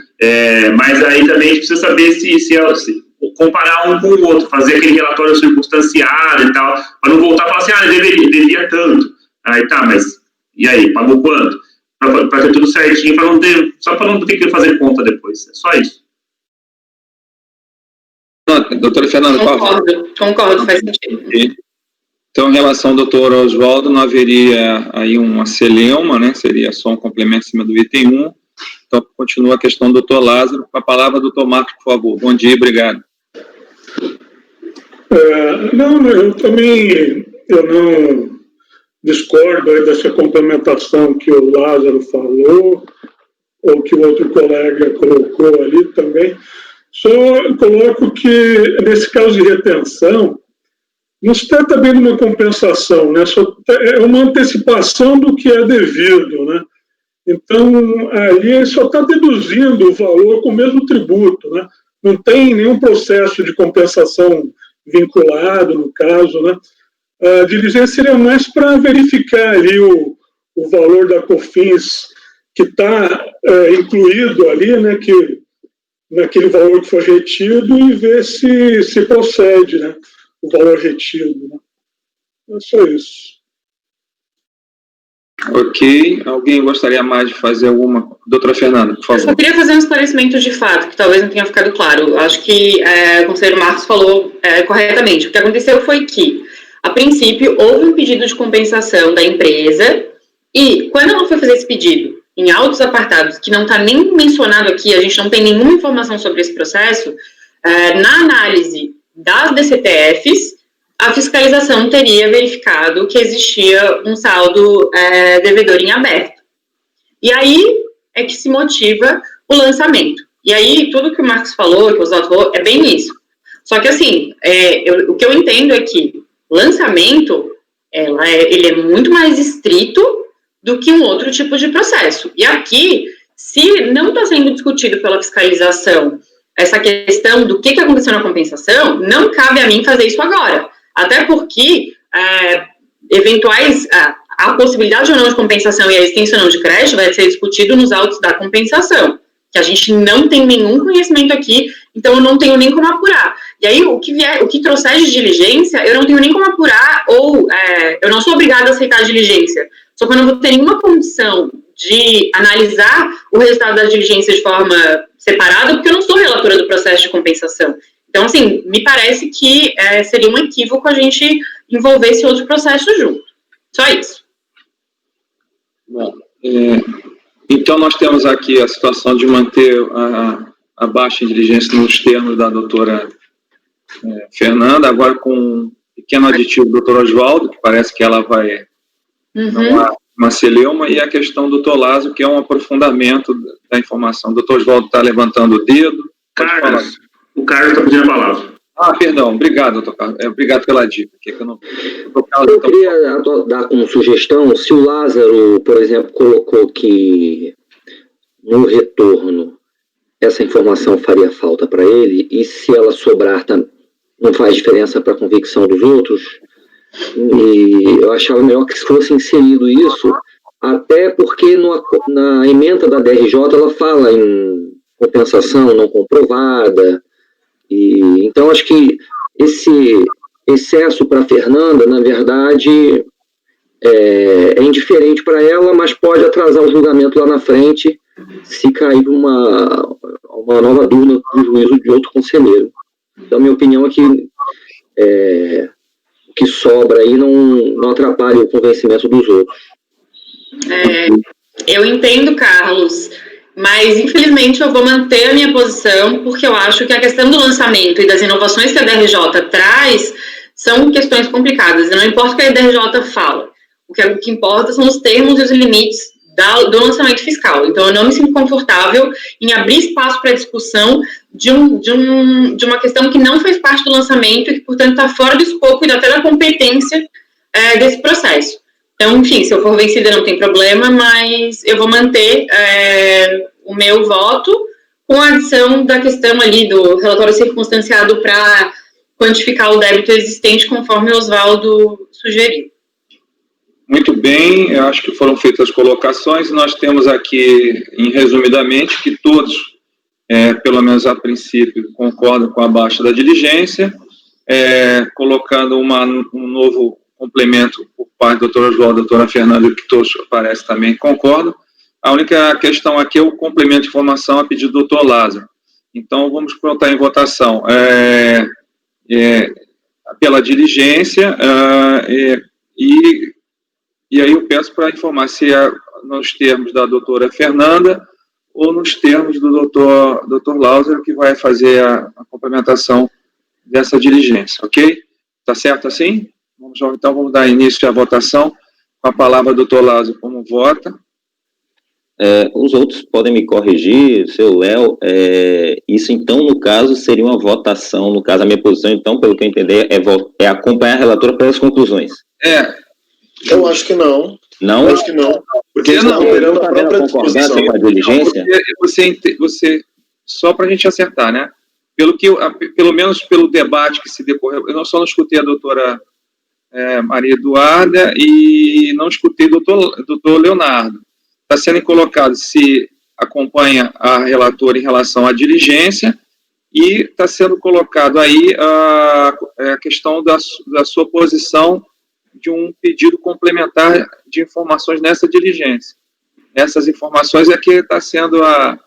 Mas aí também a gente precisa saber se comparar um com o outro, fazer aquele relatório circunstanciado e tal, para não voltar e falar assim, devia tanto. Aí tá, mas e aí, pagou quanto? Para ter tudo certinho, só para não ter que fazer conta depois. É só isso. Doutora Fernanda, Concordo, faz sentido. Então, em relação ao doutor Oswaldo, não haveria aí uma celeuma, né? Seria só um complemento em cima do item 1. Então, continua a questão do doutor Lázaro. Com a palavra, doutor Marcos, por favor. Bom dia, obrigado. Eu não discordo dessa complementação que o Lázaro falou, ou que o outro colega colocou ali também. Só coloco que, nesse caso de retenção, não se trata bem de uma compensação, né? É uma antecipação do que é devido, né? Então, ali só está deduzindo o valor com o mesmo tributo, né? Não tem nenhum processo de compensação vinculado, no caso, né? A diligência seria mais para verificar ali o valor da COFINS que está incluído ali, né? Naquele valor que foi retido e ver se procede, né? O valor retido, né? É só isso. Ok. Alguém gostaria mais de fazer alguma... Doutora Fernanda, por favor. Eu só queria fazer um esclarecimento de fato, que talvez não tenha ficado claro. Acho que o conselheiro Marcos falou corretamente. O que aconteceu foi que, a princípio, houve um pedido de compensação da empresa e, quando ela foi fazer esse pedido, em autos apartados, que não está nem mencionado aqui, a gente não tem nenhuma informação sobre esse processo, na análise das DCTFs, a fiscalização teria verificado que existia um saldo devedor em aberto. E aí é que se motiva o lançamento. E aí, tudo que o Marcos falou, que o Oswaldo falou, é bem isso. Só que, assim, o que eu entendo é que lançamento, ele é muito mais estrito do que um outro tipo de processo. E aqui, se não está sendo discutido pela fiscalização essa questão do que aconteceu na compensação, não cabe a mim fazer isso agora. Até porque a possibilidade ou não de compensação e a existência ou não de crédito vai ser discutido nos autos da compensação, que a gente não tem nenhum conhecimento aqui, então eu não tenho nem como apurar. E aí, o que trouxer de diligência, eu não tenho nem como apurar, ou eu não sou obrigada a aceitar a diligência, só que eu não vou ter nenhuma condição de analisar o resultado da diligência de forma separada, porque eu não sou relatora do processo de compensação. Então, assim, me parece que seria um equívoco a gente envolver esse outro processo junto. Só isso. Bom, então nós temos aqui a situação de manter a baixa diligência nos termos da doutora Fernanda, agora com um pequeno aditivo do Dr. Oswaldo, que parece que ela vai uma celeuma, e a questão do Dr. Lázaro, que é um aprofundamento da informação. O Dr. Oswaldo está levantando o dedo. Carlos, o Carlos está pedindo a palavra. Perdão, obrigado, doutor Carlos. Obrigado pela dica. Eu queria dar como sugestão, se o Lázaro, por exemplo, colocou que no retorno essa informação faria falta para ele, e se ela sobrar não faz diferença para a convicção dos outros, e eu achava melhor que fosse inserido isso, até porque na ementa da DRJ ela fala em compensação não comprovada, e então acho que esse excesso para Fernanda, na verdade, é indiferente para ela, mas pode atrasar o julgamento lá na frente, se cair uma nova dúvida no juízo de outro conselheiro. Então, minha opinião é que o que sobra aí não atrapalha o convencimento dos outros. Eu entendo, Carlos, mas infelizmente eu vou manter a minha posição, porque eu acho que a questão do lançamento e das inovações que a DRJ traz são questões complicadas. Não importa o que a DRJ fala, o que importa são os termos e os limites do lançamento fiscal. Então, eu não me sinto confortável em abrir espaço para discussão de uma questão que não faz parte do lançamento e que, portanto, está fora do escopo e até da competência desse processo. Então, enfim, se eu for vencida não tem problema, mas eu vou manter o meu voto com a adição da questão ali do relatório circunstanciado para quantificar o débito existente, conforme o Oswaldo sugeriu. Muito bem, eu acho que foram feitas as colocações. Nós temos aqui, resumidamente, que todos, pelo menos a princípio, concordam com a baixa da diligência, colocando um novo complemento por parte do Dr. Oswaldo e da doutora Fernanda, que todos, parece, também concordam. A única questão aqui é o complemento de informação a pedido do Dr. Lázaro. Então, vamos colocar em votação pela diligência e aí eu peço para informar se é nos termos da doutora Fernanda ou nos termos do doutor Lázaro, que vai fazer a complementação dessa diligência, ok? Tá certo assim? Então vamos dar início à votação com a palavra do doutor Lázaro como vota. Os outros podem me corrigir, seu Léo, isso então, no caso, seria uma votação, no caso, a minha posição, então, pelo que eu entender, é acompanhar a relatora pelas conclusões. Eu acho que não. Não? Eu acho que não. Porque eles estão operando a própria disposição. Com a diligência? Você só para a gente acertar, né? Pelo menos pelo debate que se decorreu, eu só não escutei a doutora Maria Eduarda e não escutei o doutor Leonardo. Está sendo colocado se acompanha a relatora em relação à diligência e está sendo colocado aí a questão da sua posição de um pedido complementar de informações nessa diligência. Essas informações é que está sendo a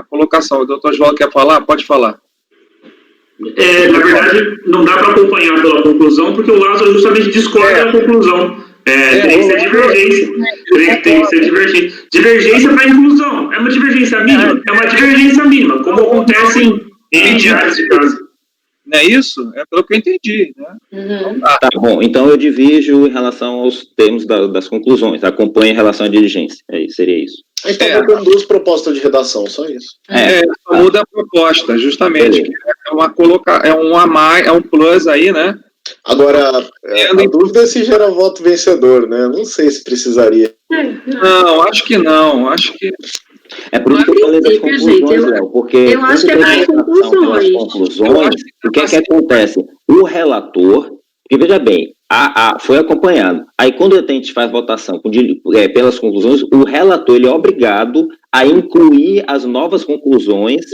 colocação. O doutor Oswaldo quer falar? Pode falar. Na verdade, não dá para acompanhar pela conclusão, porque o Lázaro justamente discorda da conclusão. Tem que ser divergência. Tem que ser divergência. Divergência para inclusão. É uma divergência mínima? É uma divergência mínima, como acontece em diários de casa. Não é isso? É pelo que eu entendi, né? Tá bom, então eu divido em relação aos termos das conclusões, acompanha em relação à diligência, seria isso. A gente está colocando duas propostas de redação, só isso. Só muda a proposta, justamente. É um plus aí, né? Agora, a dúvida é se gera voto vencedor, né? Não sei se precisaria. Não, acho que não. Acho que... É por isso que eu falei das conclusões, Léo, porque... Eu acho que é mais conclusões. O que é que acontece? O relator, porque veja bem, foi acompanhado. Aí quando a gente faz votação pelas conclusões, o relator ele é obrigado a incluir as novas conclusões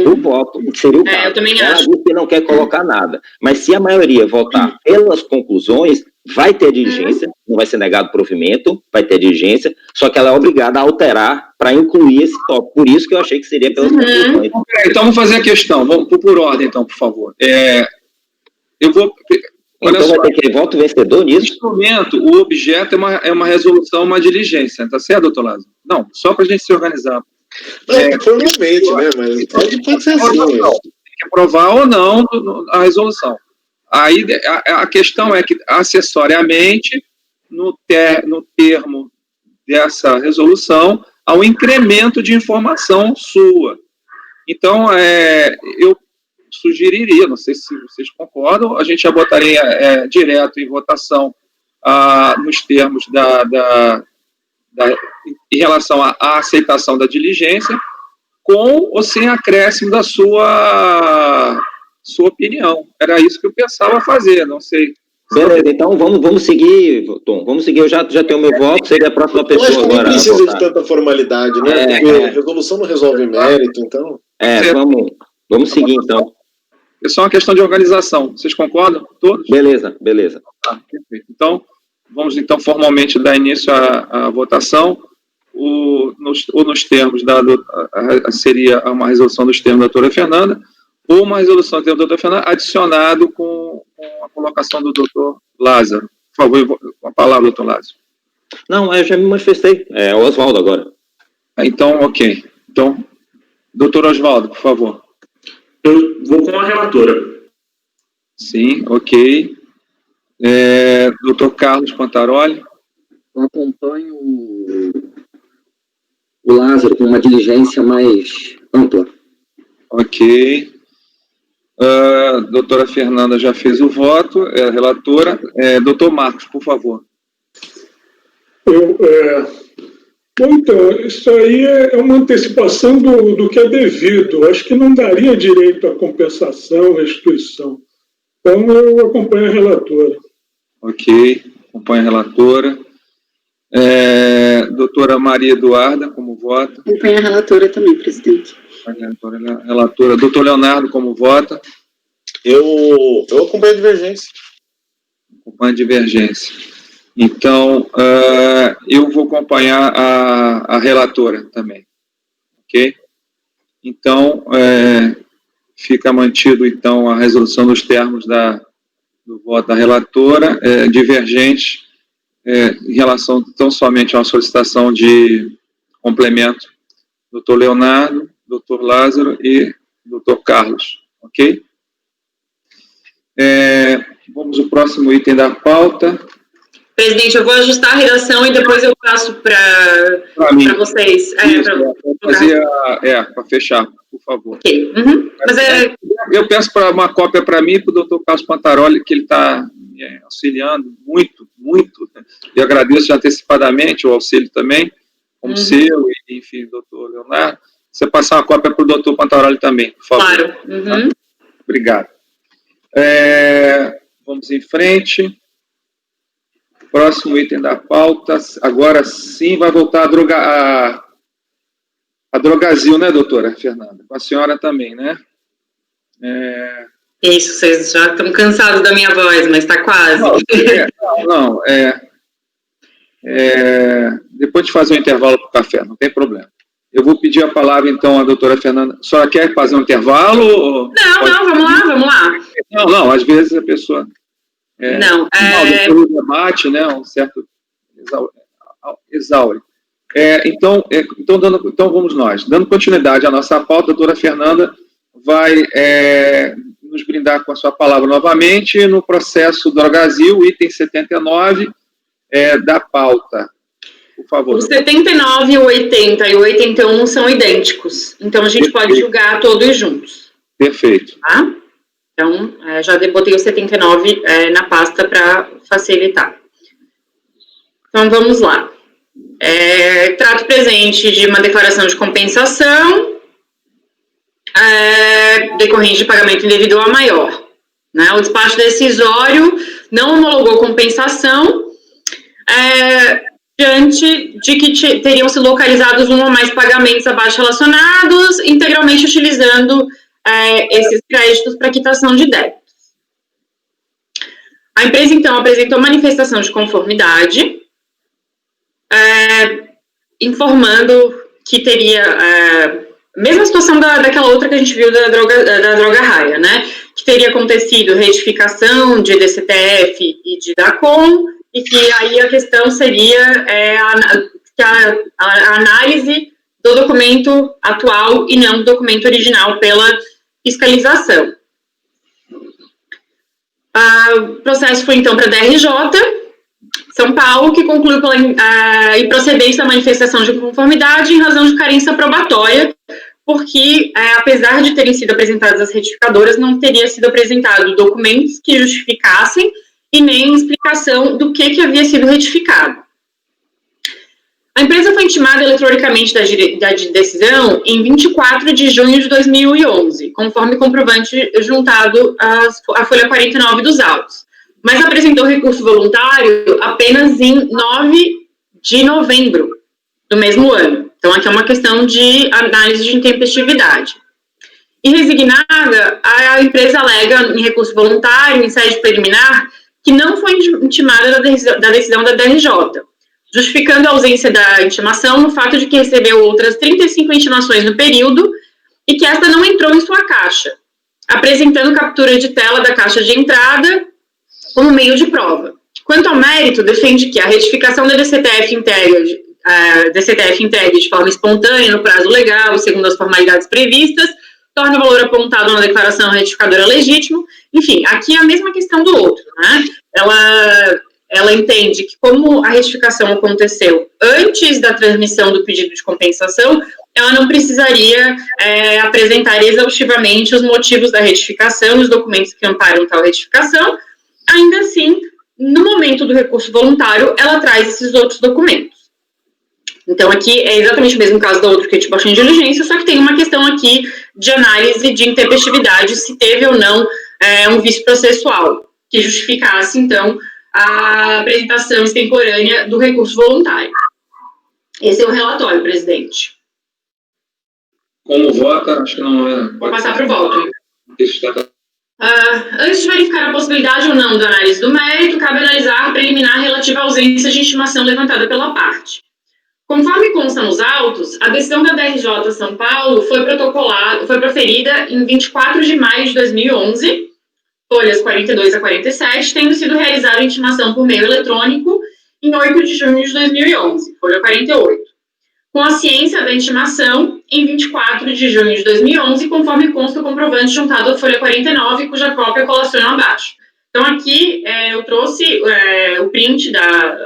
no voto, que seria o caso. Eu também ela acho. diz que não quer colocar nada. Mas se a maioria votar pelas conclusões, vai ter diligência, não vai ser negado provimento, vai ter diligência, só que ela é obrigada a alterar para incluir esse tópico. Por isso que eu achei que seria pelas conclusões. Então vamos fazer a questão, vamos por ordem então, por favor. Eu vou... Então vai ter que voto vencedor nisso? Neste momento, o objeto é uma resolução, uma diligência, tá certo, doutor Lázaro? Não, só para a gente se organizar. Formalmente, né? Mas pode ser assim. Não, tem que aprovar ou não a resolução. Aí a questão é que, acessoriamente, no termo dessa resolução, há um incremento de informação sua. Então, eu sugeriria, não sei se vocês concordam, a gente já botaria direto em votação nos termos em relação à aceitação da diligência, com ou sem acréscimo da sua opinião. Era isso que eu pensava fazer, não sei. Beleza, então vamos seguir, Tom. Vamos seguir, eu já tenho meu voto, seria a próxima pessoa agora. Não precisa de tanta formalidade, né? Porque a resolução não resolve mérito, então... Vamos seguir, então. É só uma questão de organização. Vocês concordam? Todos? Beleza. Perfeito. Então, vamos formalmente dar início à votação. Nos termos seria uma resolução dos termos da doutora Fernanda, ou uma resolução do termo da doutora Fernanda, adicionado com a colocação do doutor Lázaro. Por favor, com a palavra, doutor Lázaro. Não, eu já me manifestei. É o Oswaldo agora. Então, ok. Então, doutor Oswaldo, por favor. Eu vou com a relatora. Sim, ok. Doutor Carlos Pantaroli. Eu acompanho o Lázaro com uma diligência mais ampla. Ok. Doutora Fernanda já fez o voto, é a relatora. Doutor Marcos, por favor. Então, isso aí é uma antecipação do que é devido. Acho que não daria direito à compensação, restituição. Então, eu acompanho a relatora. Ok, acompanho a relatora. Doutora Maria Eduarda, como vota? Acompanho a relatora também, presidente. Relatora. Doutor Leonardo, como vota? Eu acompanho a divergência. Acompanho a divergência. Então, eu vou acompanhar a relatora também. Ok? Então, fica mantido, então, a resolução dos termos do voto da relatora, divergente, em relação tão somente a uma solicitação de complemento, doutor Leonardo, doutor Lázaro e doutor Carlos. Ok? Vamos ao próximo item da pauta. Presidente, eu vou ajustar a redação e depois eu passo para vocês. Para fechar, por favor. Ok. Uhum. Eu peço uma cópia para mim e para o doutor Carlos Pantaroli, que ele está me auxiliando muito, muito. E agradeço antecipadamente o auxílio também, como seu, e, enfim, doutor Leonardo. Você passar uma cópia para o doutor Pantaroli também, por favor. Claro. Uhum. Tá? Obrigado. Vamos em frente. Próximo item da pauta. Agora sim vai voltar a Drogazil, né, doutora Fernanda? Com a senhora também, né? Isso, vocês já estão cansados da minha voz, mas está quase. Não. Depois de fazer um intervalo para o café, não tem problema. Eu vou pedir a palavra, então, à doutora Fernanda. A senhora quer fazer um intervalo? Ou... Não, vamos lá. Não, às vezes a pessoa... Depois do debate, né, um certo exaure. Então, vamos nós. Dando continuidade à nossa pauta, a doutora Fernanda vai nos brindar com a sua palavra novamente no processo Drogazil, item 79 da pauta. Por favor. O 79, o 80 e o 81 são idênticos. Então, a gente pode julgar todos juntos. Perfeito. Tá? Então, já botei o 79 na pasta para facilitar. Então, vamos lá. Trato presente de uma declaração de compensação decorrente de pagamento indevido a maior. Né? O despacho decisório não homologou compensação diante de que teriam se localizados um ou mais pagamentos abaixo relacionados, integralmente utilizando esses créditos para quitação de débitos. A empresa, então, apresentou manifestação de conformidade, informando que teria a mesma situação daquela outra que a gente viu da droga raia, né? Que teria acontecido retificação de DCTF e de DACOM, e que aí a questão seria a análise do documento atual e não do documento original pela fiscalização. O processo foi, então, para a DRJ, São Paulo, que concluiu pela improcedência da manifestação de conformidade em razão de carência probatória, porque, apesar de terem sido apresentadas as retificadoras, não teria sido apresentado documentos que justificassem e nem explicação do que havia sido retificado. A empresa foi intimada eletronicamente da decisão em 24 de junho de 2011, conforme comprovante juntado à folha 49 dos autos, mas apresentou recurso voluntário apenas em 9 de novembro do mesmo ano. Então, aqui é uma questão de análise de intempestividade. E resignada, a empresa alega em recurso voluntário, em sede preliminar, que não foi intimada da decisão da DRJ, justificando a ausência da intimação no fato de que recebeu outras 35 intimações no período e que esta não entrou em sua caixa, apresentando captura de tela da caixa de entrada como meio de prova. Quanto ao mérito, defende que a retificação da DCTF entregue de forma espontânea no prazo legal, segundo as formalidades previstas, torna o valor apontado na declaração retificadora legítimo. Enfim, aqui é a mesma questão do outro, né? Ela entende que, como a retificação aconteceu antes da transmissão do pedido de compensação, ela não precisaria apresentar exaustivamente os motivos da retificação, os documentos que amparam tal retificação. Ainda assim, no momento do recurso voluntário, ela traz esses outros documentos. Então, aqui é exatamente o mesmo caso da outra que é tipo de diligência, só que tem uma questão aqui de análise de intempestividade, se teve ou não um vício processual, que justificasse, então, a apresentação extemporânea do recurso voluntário. Esse é o relatório, presidente. Como vota, acho que não é... Vou passar para o voto. Antes de verificar a possibilidade ou não da análise do mérito, cabe analisar a preliminar relativa à ausência de intimação levantada pela parte. Conforme consta nos autos, a decisão da DRJ São Paulo foi proferida em 24 de maio de 2011, folhas 42 a 47, tendo sido realizada a intimação por meio eletrônico em 8 de junho de 2011, folha 48. Com a ciência da intimação em 24 de junho de 2011, conforme consta o comprovante juntado à folha 49, cuja cópia colaciono abaixo. Então, aqui eu trouxe o print da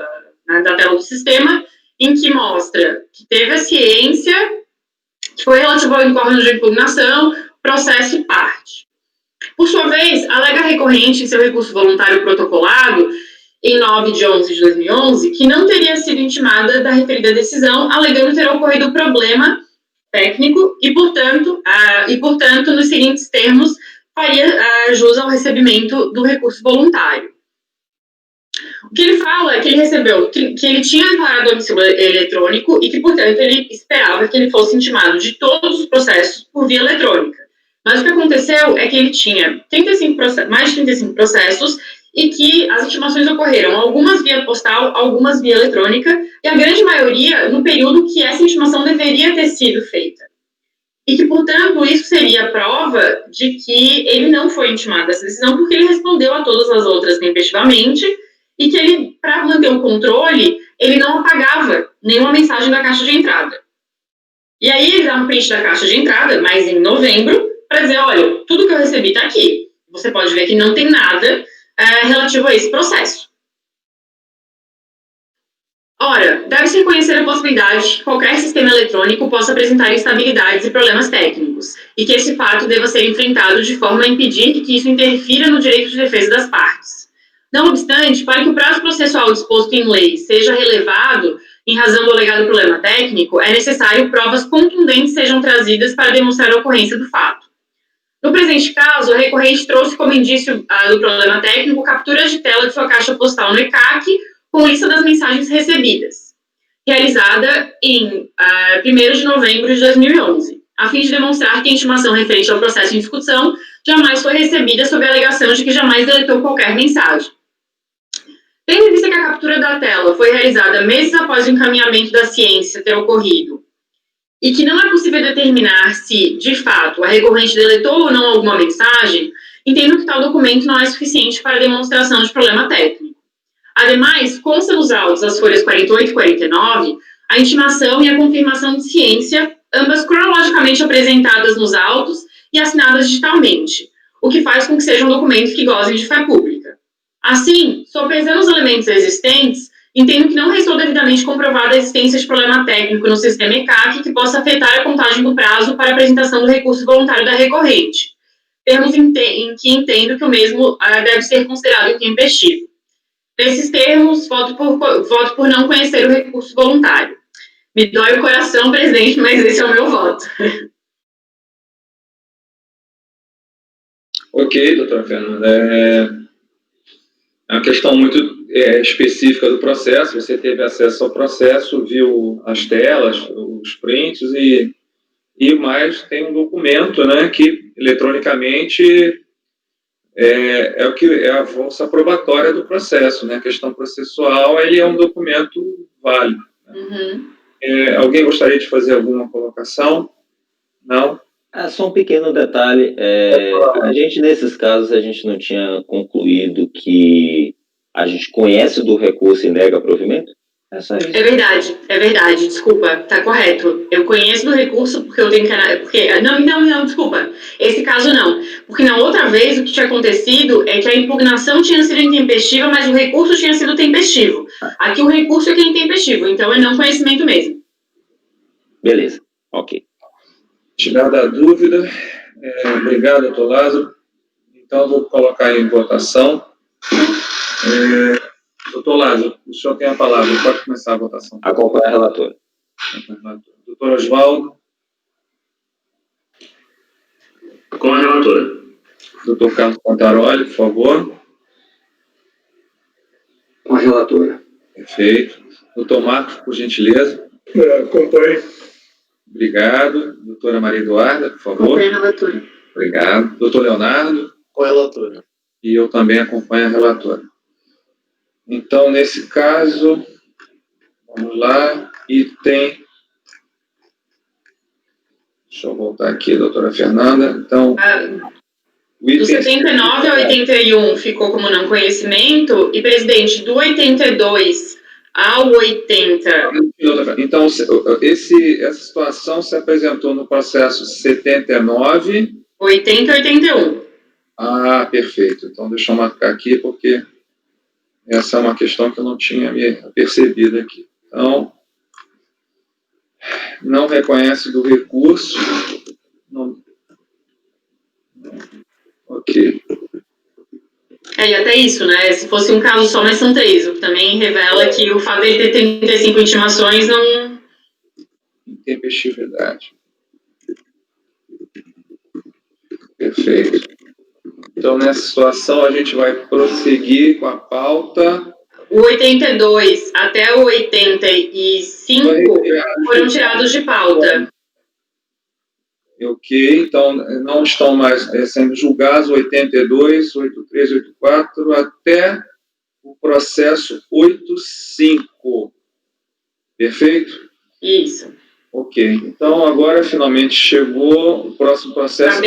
tela do sistema, em que mostra que teve a ciência, que foi relativo ao incórrego de impugnação, processo e parte. Por sua vez, alega a recorrente em seu recurso voluntário protocolado, em 9 de 11 de 2011, que não teria sido intimada da referida decisão, alegando ter ocorrido problema técnico e, portanto, nos seguintes termos, faria jus ao recebimento do recurso voluntário. O que ele fala é que ele recebeu, que ele tinha declarado domicílio eletrônico e que, portanto, ele esperava que ele fosse intimado de todos os processos por via eletrônica. Mas o que aconteceu é que ele tinha mais de 35 processos e que as intimações ocorreram, algumas via postal, algumas via eletrônica, e a grande maioria no período que essa intimação deveria ter sido feita. E que, portanto, isso seria prova de que ele não foi intimado dessa decisão porque ele respondeu a todas as outras tempestivamente e que ele, para manter o controle, ele não apagava nenhuma mensagem da caixa de entrada. E aí ele dá um print da caixa de entrada, mas em novembro, para dizer, olha, tudo que eu recebi está aqui. Você pode ver que não tem nada relativo a esse processo. Ora, deve-se reconhecer a possibilidade de que qualquer sistema eletrônico possa apresentar instabilidades e problemas técnicos, e que esse fato deva ser enfrentado de forma a impedir que isso interfira no direito de defesa das partes. Não obstante, para que o prazo processual disposto em lei seja relevado em razão do alegado problema técnico, é necessário provas contundentes sejam trazidas para demonstrar a ocorrência do fato. No presente caso, a recorrente trouxe como indício do problema técnico capturas de tela de sua caixa postal no ECAC com lista das mensagens recebidas, realizada em 1º de novembro de 2011, a fim de demonstrar que a intimação referente ao processo em discussão jamais foi recebida sob a alegação de que jamais deletou qualquer mensagem. Tendo em vista que a captura da tela foi realizada meses após o encaminhamento da ciência ter ocorrido, e que não é possível determinar se, de fato, a recorrente deletou ou não alguma mensagem, entendo que tal documento não é suficiente para a demonstração de problema técnico. Ademais, consta nos autos as folhas 48 e 49, a intimação e a confirmação de ciência, ambas cronologicamente apresentadas nos autos e assinadas digitalmente, o que faz com que sejam documentos que gozem de fé pública. Assim, sopesando os elementos existentes, entendo que não restou devidamente comprovada a existência de problema técnico no sistema ECAC que possa afetar a contagem do prazo para a apresentação do recurso voluntário da recorrente, termos em que entendo que o mesmo deve ser considerado intempestivo. Nesses termos, voto por não conhecer o recurso voluntário. Me dói o coração, presidente, mas esse é o meu voto. Ok, doutora Fernanda. É uma questão muito específica do processo. Você teve acesso ao processo, viu as telas, os prints e mais tem um documento, né, que eletronicamente é o que é a força probatória do processo, né? A questão processual, ele é um documento válido. Né? Alguém gostaria de fazer alguma colocação? Não? Só um pequeno detalhe. A gente, nesses casos, a gente não tinha concluído que a gente conhece do recurso e nega provimento? É só isso. É verdade, desculpa, tá correto. Eu conheço do recurso porque eu tenho que... Não, desculpa. Esse caso não. Porque na outra vez o que tinha acontecido é que a impugnação tinha sido intempestiva, mas o recurso tinha sido tempestivo. Aqui o recurso é que é intempestivo, então é não conhecimento mesmo. Beleza, ok. Tirada a dúvida. Obrigado, doutor Lázaro. Então, vou colocar em votação. Doutor Lázaro, o senhor tem a palavra, pode começar a votação. Acompanhe a relatora. Doutor Oswaldo. Com a relatora. Doutor Carlos Pantaroli, por favor. Com a relatora. Perfeito. Doutor Marcos, por gentileza. Acompanhe. Obrigado. Doutora Maria Eduarda, por favor. Acompanhe a relatora. Obrigado. Doutor Leonardo. Com a relatora. E eu também acompanho a relatora. Então, nesse caso, vamos lá, item... Deixa eu voltar aqui, doutora Fernanda. Então, do 79 ao 81 ficou como não conhecimento, e, presidente, do 82 ao 80... Então, essa situação se apresentou no processo 79... 80 e 81. Ah, perfeito. Então, deixa eu marcar aqui, porque essa é uma questão que eu não tinha me percebido aqui. Então, não reconhece do recurso. Não. Ok. E até isso, né? Se fosse um caso só, mas são 3, o que também revela que o fato de ele ter 35 intimações não... Intempestividade. Perfeito. Então, nessa situação, a gente vai prosseguir com a pauta. O 82 até o 85 foram tirados de pauta. Ok, então não estão mais sendo julgados 82, 83, 84 até o processo 85. Perfeito? Isso. Ok, então agora finalmente chegou o próximo processo.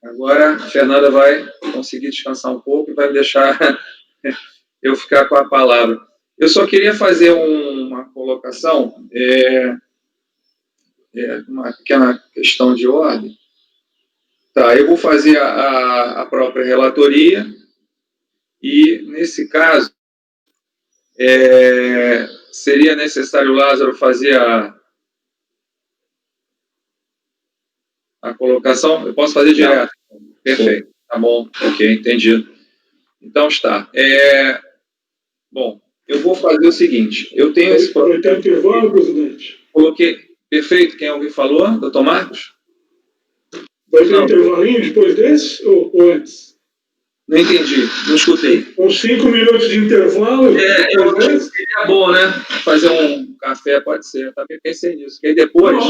Agora a Fernanda vai conseguir descansar um pouco e vai me deixar eu ficar com a palavra. Eu só queria fazer uma colocação, uma pequena questão de ordem. Tá, eu vou fazer a própria relatoria e, nesse caso, seria necessário o Lázaro fazer a colocação? Eu posso fazer direto? Perfeito, tá bom, ok, entendido. Então está. Bom, eu vou fazer o seguinte, eu tenho esse problema... Vai ter intervalo, presidente? Coloquei, perfeito, quem alguém falou? Doutor Marcos? Vai ter intervalinho depois desse ou antes? Não entendi, não escutei. Uns 5 minutos de intervalo? Eu acho que seria bom, né? Fazer um café, pode ser, eu também pensei nisso. Que aí depois,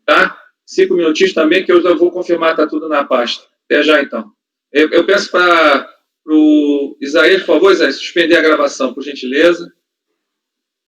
tá? 5 minutinhos também, que eu já vou confirmar, tá tudo na pasta. Até já, então. Eu peço para o Isaías, por favor, Isaías, suspender a gravação, por gentileza.